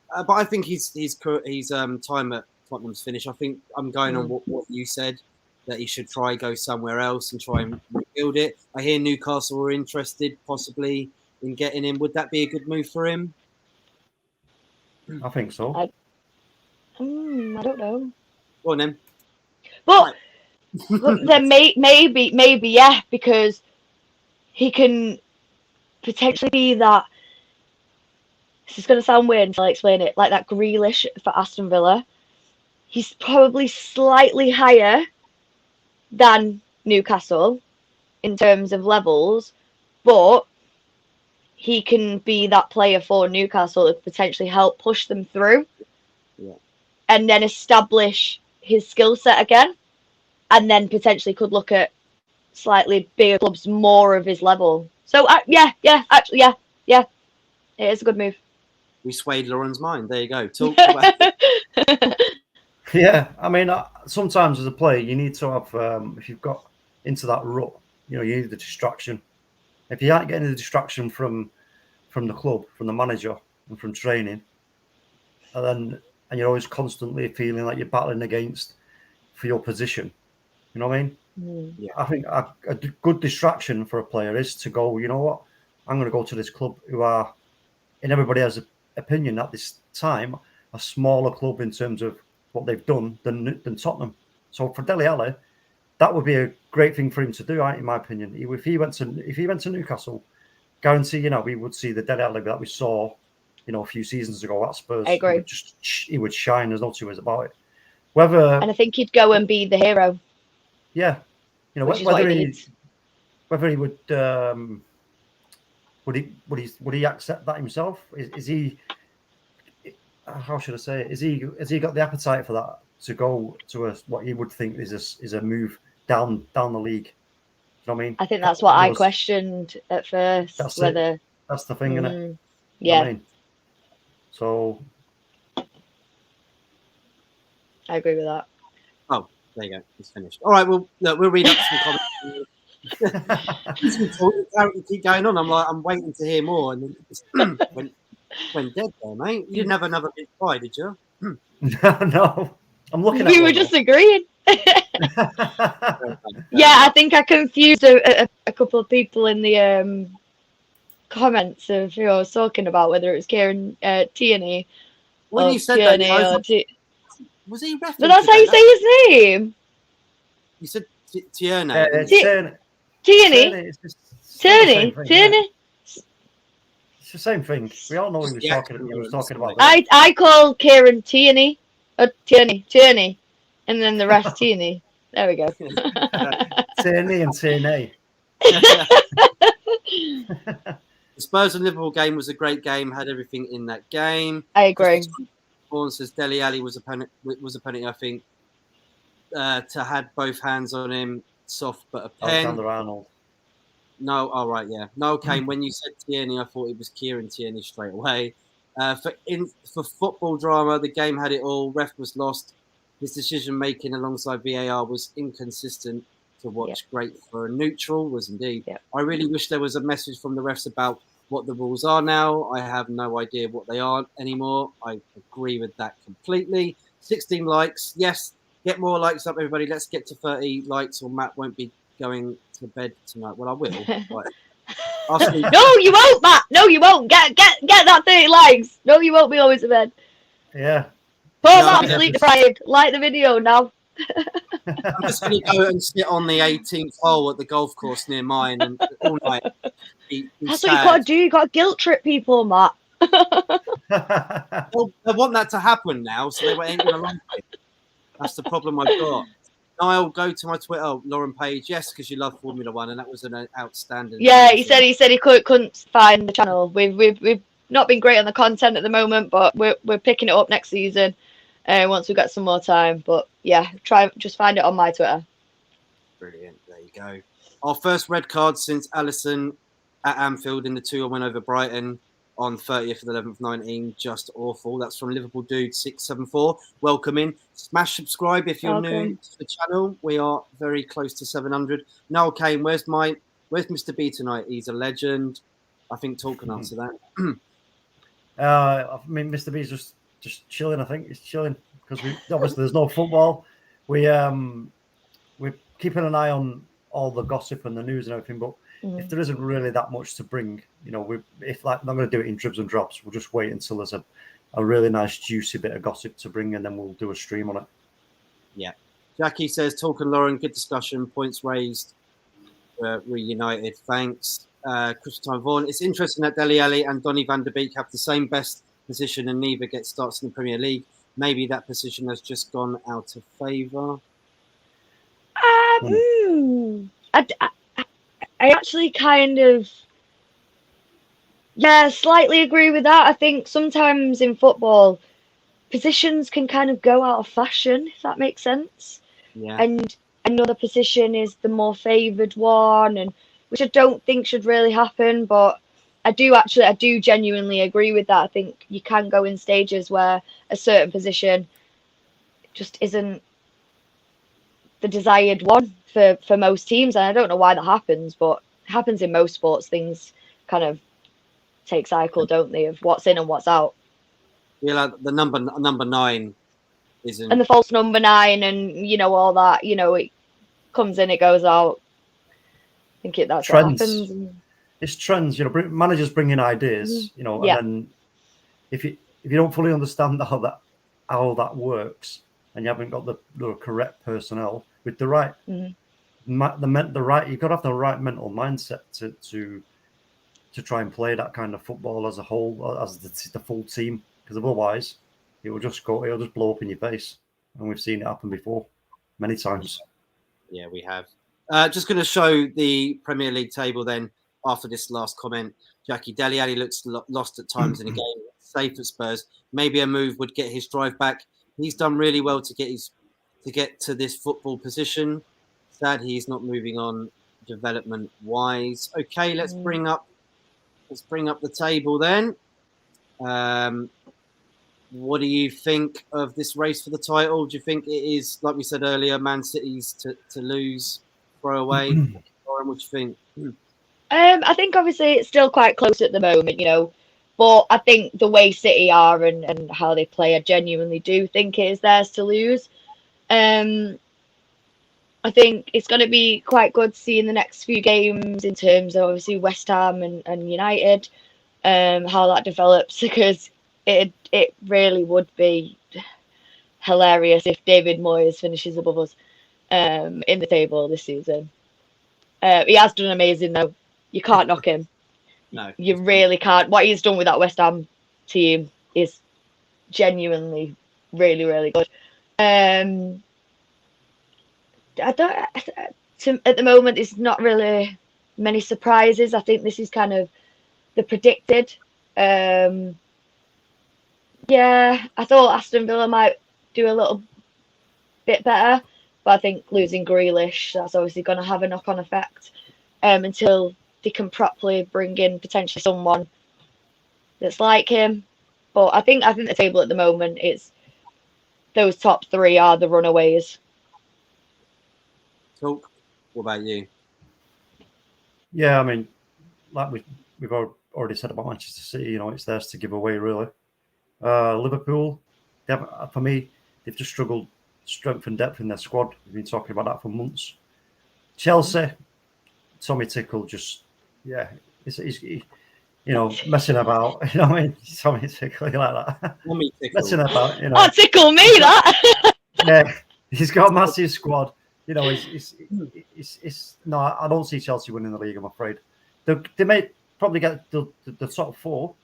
But I think his time at Tottenham's finished. I think I'm going on what you said, that he should go somewhere else and try and rebuild it. I hear Newcastle were interested possibly in getting him. Would that be a good move for him? I think so. I don't know. Go on then. But then maybe yeah, because he can potentially be that. This is going to sound weird until I explain it. Like that Grealish for Aston Villa. He's probably slightly higher than Newcastle in terms of levels, but he can be that player for Newcastle to potentially help push them through and then establish his skill set again, and then potentially could look at slightly bigger clubs more of his level. So, yeah, it is a good move. We swayed Lauren's mind. There you go. Talk about Yeah, I mean, sometimes as a player, you need to have, if you've got into that rut, you need the distraction. If you aren't getting the distraction from the club, from the manager, and from training, and you're always constantly feeling like you're battling against for your position, you know what I mean? Yeah. I think a good distraction for a player is to go, you know what, I'm going to go to this club who are, in everybody has an opinion at this time, a smaller club in terms of what they've done than Tottenham. So for Dele Alli, that would be a great thing for him to do, in my opinion. If he went to Newcastle, guarantee we would see the Dele Alli that we saw, a few seasons ago at Spurs. I agree. He would shine. There's no two ways about it. And I think he'd go and be the hero. Yeah, whether he would would he accept that himself? Is he? How should I say it? Has he got the appetite for that to go to what he would think is a move down the league? You know what I mean? I think that's what I questioned at first. That's whether it. That's the thing, isn't it? Yeah. You know what I mean? So I agree with that. Oh, there you go. It's finished. All right. Well, look, we'll read up some comments. Keep going on. I'm waiting to hear more. And then went dead there, mate. You didn't have another big cry, did you? No. I'm looking at We were just agreeing. Yeah, I think I confused a couple of people in the comments of who I was talking about, whether it was Kieran Tierney. When you said Tierney that, was he referenced? But that's how you say his name. You said Tierney. Tierney. Tierney. It's the same thing. We all know he was talking about. I call Kieran Tierney. Tierney. And then the rest Tierney. There we go. Tierney and Tierney. The Spurs and Liverpool game was a great game. Had everything in that game. I agree. Vaughan says Dele Alli was a penalty. I think to had both hands on him, soft but a pen. Alexander Arnold. No, all right, yeah. No, Kane. When you said Tierney, I thought it was Kieran Tierney straight away. For football drama, the game had it all. Ref was lost. His decision making alongside VAR was inconsistent to watch. Yep. Great for a neutral was indeed. Yep. I really wish there was a message from the refs about what the rules are now. I have no idea what they are anymore. I agree with that completely. 16 likes. Yes, get more likes up, everybody. Let's get to 30 likes or Matt won't be going to bed tonight. Well, I will. Right. No, you won't, Matt. No, you won't. Get that 30 likes. No, you won't be always to bed. Yeah. Poor Matt, sleep deprived. Like the video now. I'm just going to go and sit on the 18th hole at the golf course near mine and all night. That's what you got to do. You got to guilt trip people, Matt. Well, I want that to happen now, so they ain't going to like it. That's the problem I've got. Niall, go to my Twitter, Lauren Page. Yes, because you love Formula One, and that was an outstanding. Yeah, he said he couldn't find the channel. We've not been great on the content at the moment, but we're picking it up next season. Once we've got some more time. But yeah, just find it on my Twitter. Brilliant. There you go. Our first red card since Alisson at Anfield in the 2-1 win over Brighton on 30th of the 11th, 19. Just awful. That's from Liverpool Dude 674. Welcome in. Smash subscribe if you're new to the channel. We are very close to 700. Noel Kane, where's Mr. B tonight? He's a legend. I think Talk can answer that. I mean, Mr. B's just chilling. I think he's chilling because obviously there's no football. We're keeping an eye on all the gossip and the news and everything, but if there isn't really that much to bring, if like I'm going to do it in dribs and drops, we'll just wait until there's a really nice juicy bit of gossip to bring, and then we'll do a stream on it. Yeah. Jackie says, Talk and Lauren, good discussion, points raised, reunited. Thanks. Christian Vaughan, it's interesting that Dele Alli and Donny van der Beek have the same best position and neither get starts in the Premier League. Maybe that position has just gone out of favour. I actually kind of, slightly agree with that. I think sometimes in football, positions can kind of go out of fashion, if that makes sense. Yeah. And another position is the more favoured one, and which I don't think should really happen, but I do genuinely agree with that. I think you can go in stages where a certain position just isn't the desired one for most teams, and I don't know why that happens, but it happens in most sports. Things kind of take cycle, don't they, of what's in and what's out. Yeah, like the number 9 isn't, and the false number 9, and all that. It comes in, it goes out. I think that's trends. What happens. It's trends, managers bring in ideas, and then if you don't fully understand how that works, and you haven't got the correct personnel with the right, you've got to have the right mental mindset to try and play that kind of football as a whole, as the full team, because otherwise it'll just blow up in your face, and we've seen it happen before many times. Yeah, we have. Just going to show the Premier League table then. after this last comment. Jackie Dele Alli looks lost at times in a game. Safe at Spurs. Maybe a move would get his drive back. He's done really well to get to this football position. Sad he's not moving on development wise. Okay, let's bring up the table then. What do you think of this race for the title? Do you think it is, like we said earlier, Man City's to lose, throw away? Lauren, what do you think? I think obviously it's still quite close at the moment, but I think the way City are and how they play, I genuinely do think it is theirs to lose. I think it's going to be quite good to see in the next few games in terms of obviously West Ham and United, how that develops, because it really would be hilarious if David Moyes finishes above us in the table this season. He has done amazing though. You can't knock him. No, you really can't. What he's done with that West Ham team is genuinely really, really good. At the moment, there's not really many surprises. I think this is kind of the predicted. Yeah, I thought Aston Villa might do a little bit better, but I think losing Grealish, that's obviously going to have a knock-on effect until they can properly bring in potentially someone that's like him. But I think the table at the moment is those top three are the runaways. Talk. What about you? Yeah, I mean, like we've already said about Manchester City, it's theirs to give away, really. Liverpool, for me, they've just struggled strength and depth in their squad. We've been talking about that for months. Chelsea, Tommy Tickle just, he's messing about. You know what I mean? Tommy Tickle, you like that? Tommy Tickle. Messing about, Oh, tickle me, that! Yeah, he's got a massive squad. It's no, I don't see Chelsea winning the league, I'm afraid. They may probably get the top four.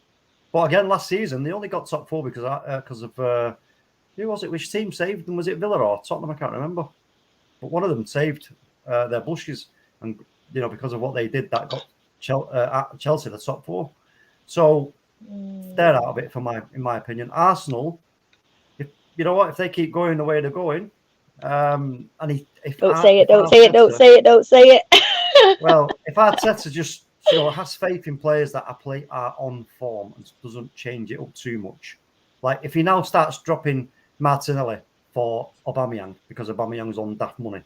But again, last season, they only got top four because of who was it? Which team saved them? Was it Villa or Tottenham? I can't remember. But one of them saved their bushes. And, because of what they did, that got Chelsea the top four. So they're out of it, in my opinion. Arsenal, if they keep going the way they're going, don't say it. Well, if Arteta just has faith in players that are on form and doesn't change it up too much, like if he now starts dropping Martinelli for Aubameyang because Aubameyang's on daft money,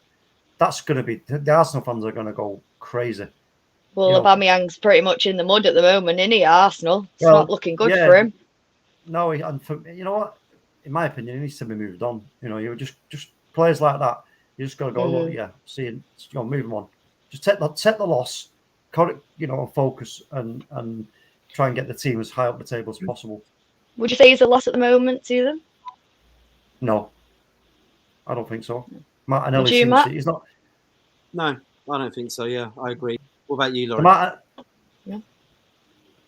that's going to be the Arsenal fans are going to go crazy. Well, Aubameyang's pretty much in the mud at the moment, isn't he? Arsenal, it's not looking good for him. No, and you know what? In my opinion, he needs to be moved on. You just players like that, you just got to go. Move them on. Just take the loss, focus and try and get the team as high up the table as possible. Would you say he's a loss at the moment to them? No, I don't think so. Would you, Matt? He's not. No, I don't think so. Yeah, I agree. What about you, Lauren?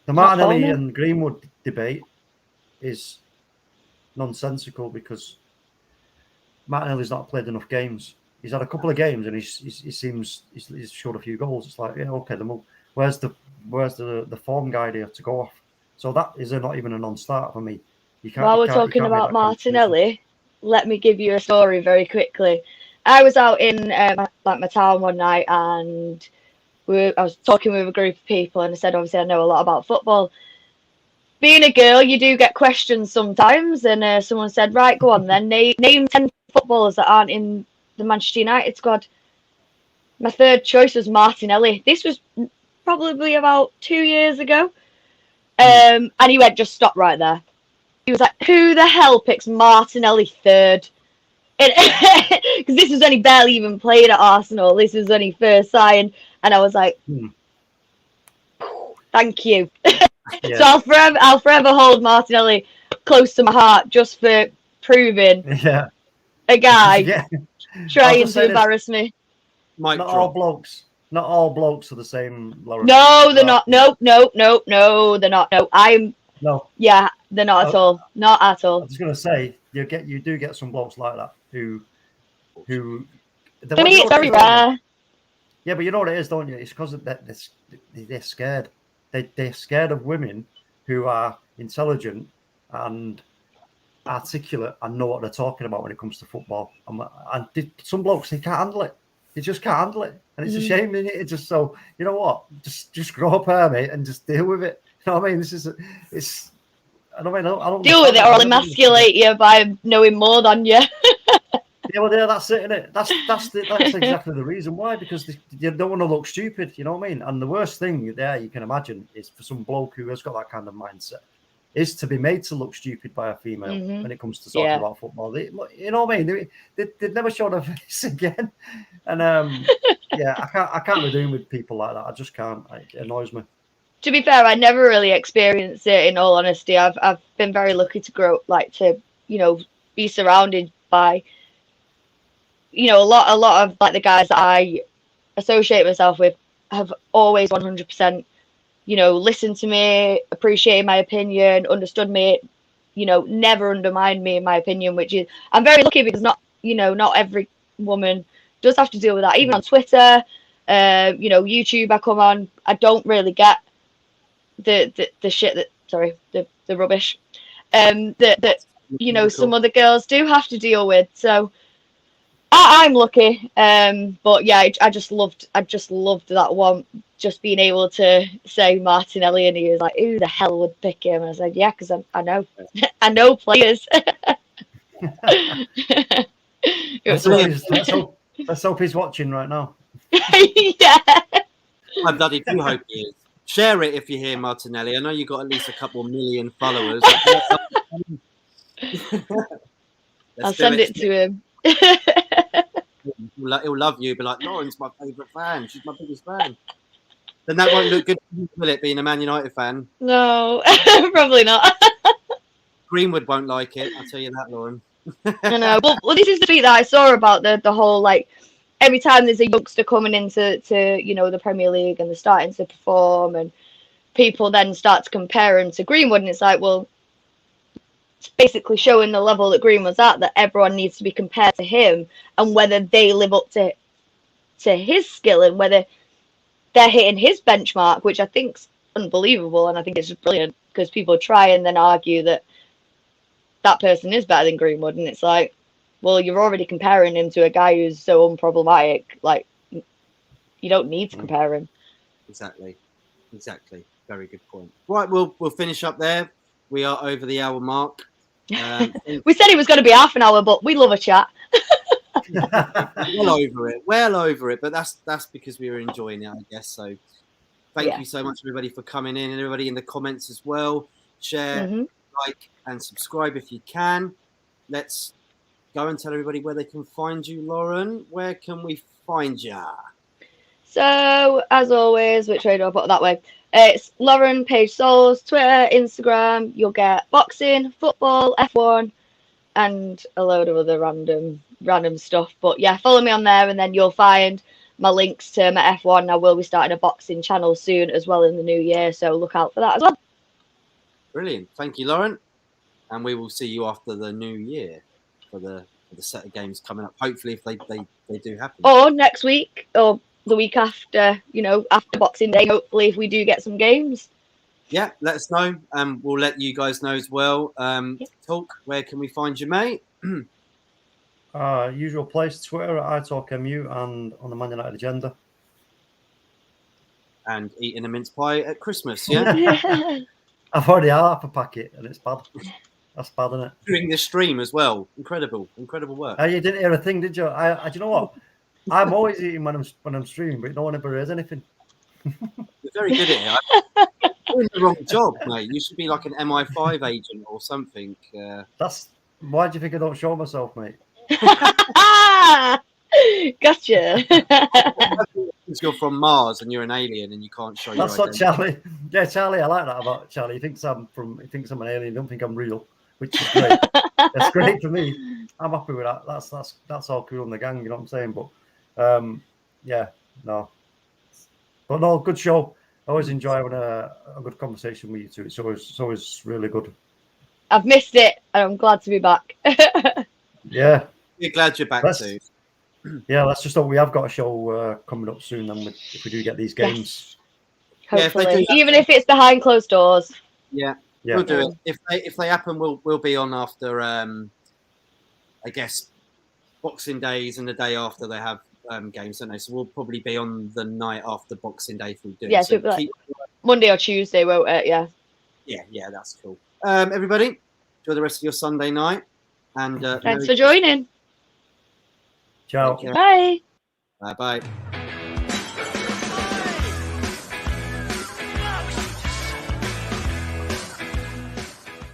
The Martinelli and Greenwood debate is nonsensical because Martinelli's not played enough games. He's had a couple of games and he seems he's showed a few goals. It's like, okay, then where's the form guide here to go off? So that is not even a non-starter for me. While we're talking about Martinelli, let me give you a story very quickly. I was out in my town one night and I was talking with a group of people and I said, obviously, I know a lot about football. Being a girl, you do get questions sometimes, and someone said, right, go on then, name 10 footballers that aren't in the Manchester United squad. My third choice was Martinelli. This was probably about 2 years ago. And he went, just stop right there. He was like, who the hell picks Martinelli third? Because this was only barely even played at Arsenal. This was only first signed. And I was like, thank you. Yeah. So I'll forever hold Martinelli close to my heart just for proving a guy trying to embarrass me. Not all blokes are the same, Lauren. No, they're not. No, they're not. No, yeah, they're not at all. Not at all. I was going to say you do get some blokes like that who. For me, it's very rare. Yeah, but you know what it is, don't you? It's because they're scared. They're scared of women who are intelligent and articulate and know what they're talking about when it comes to football. And some blokes, they can't handle it. They just can't handle it, and it's a shame, isn't it? It's just so, you know what? Just grow up here, mate, and just deal with it. You know what I mean? It's. I don't deal with it, or I'll emasculate you by knowing more than you. Yeah, well, that's it, isn't it? That's exactly the reason why, because you don't want to look stupid. You know what I mean? And the worst thing there you can imagine is for some bloke who has got that kind of mindset is to be made to look stupid by a female when it comes to talking about football. You know what I mean? They'd never show their face again. And I can't be doing with people like that. I just can't. It annoys me. To be fair, I never really experienced it. In all honesty, I've been very lucky to grow up, like to be surrounded by a lot of like the guys that I associate myself with have always 100%. Listened to me, appreciated my opinion, understood me, never undermined me in my opinion, which is, I'm very lucky because not every woman does have to deal with that. Even on Twitter, YouTube, I come on, I don't really get the shit the rubbish that some other girls do have to deal with. So I'm lucky. But yeah, I just loved that one. Just being able to say Martinelli, and he was like, "Who the hell would pick him?" And I said, "Yeah, because I know, I know players." Let's hope he's watching right now. Yeah, I bloody do hope he is. Share it if you hear Martinelli. I know you've got at least a couple million followers. I'll send it to him. He'll love you. Be like, Lauren's my favourite fan. She's my biggest fan. Then that won't look good, will it, being a Man United fan? No, probably not. Greenwood won't like it. I'll tell you that, Lauren. I know. But this is the tweet that I saw about the whole, like, every time there's a youngster coming into the Premier League and they're starting to perform, and people then start to compare him to Greenwood, and it's like, well, it's basically showing the level that Greenwood's at, that everyone needs to be compared to him, and whether they live up to his skill and whether they're hitting his benchmark, which I think's unbelievable, and I think it's just brilliant because people try and then argue that person is better than Greenwood, and it's like, well, you're already comparing him to a guy who's so unproblematic. Like, you don't need to compare him. Exactly. Very good point. Right, we'll finish up there. We are over the hour mark. We said it was going to be half an hour, but we love a chat. well over it, but that's because we were enjoying it, I guess. So thank you so much, everybody, for coming in, and everybody in the comments as well. Share, like, and subscribe if you can. Let's go and tell everybody where they can find you. Lauren, where can we find you? So, as always, which way do I put it that way? It's Lauren Page Souls, Twitter, Instagram. You'll get boxing, football, F1, and a load of other random stuff. But yeah, follow me on there, and then you'll find my links to my F1. I will be starting a boxing channel soon as well in the new year, so look out for that as well. Brilliant. Thank you, Lauren. And we will see you after the new year for the set of games coming up. Hopefully, if they do happen. Or next week, or the week after, after Boxing Day, hopefully, if we do get some games. Yeah, let us know. We'll let you guys know as well. Talk, where can we find you, mate? Usual place, Twitter at iTalkMU, and on the Man United agenda. And eating a mince pie at Christmas, yeah? I've already had half a packet, and it's bad. That's bad, isn't it? During the stream as well. Incredible work. You didn't hear a thing, did you? Do you know what? I'm always eating when I'm streaming, but no one ever hears anything. You're very good at it. You're doing the wrong job, mate. You should be like an MI5 agent or something. That's why do you think I don't show myself, mate? Gotcha. You're from Mars and you're an alien and you can't show your identity. That's what Charlie. Yeah, Charlie. I like that about Charlie. He thinks I'm an alien. Don't think I'm real, which is great. That's great for me. I'm happy with that. That's all cool in the gang. You know what I'm saying? But But no, good show. I always enjoy having a good conversation with you two. It's always really good. I've missed it, and I'm glad to be back. Yeah. We're glad you're back too. Yeah, let's just hope we have got a show coming up soon. Then, if we do get these games. Yes. Yeah, if they Hopefully, do even if it's behind closed doors. Yeah, Yeah. we'll do it. If they happen, we'll be on after I guess Boxing Days and the day after they have games, don't they? So we'll probably be on the night after Boxing Day if we do. Yeah, so so like Monday or Tuesday, won't it? Yeah. Yeah, that's cool. Everybody, enjoy the rest of your Sunday night, and Thanks for joining. Ciao. Bye. Bye bye.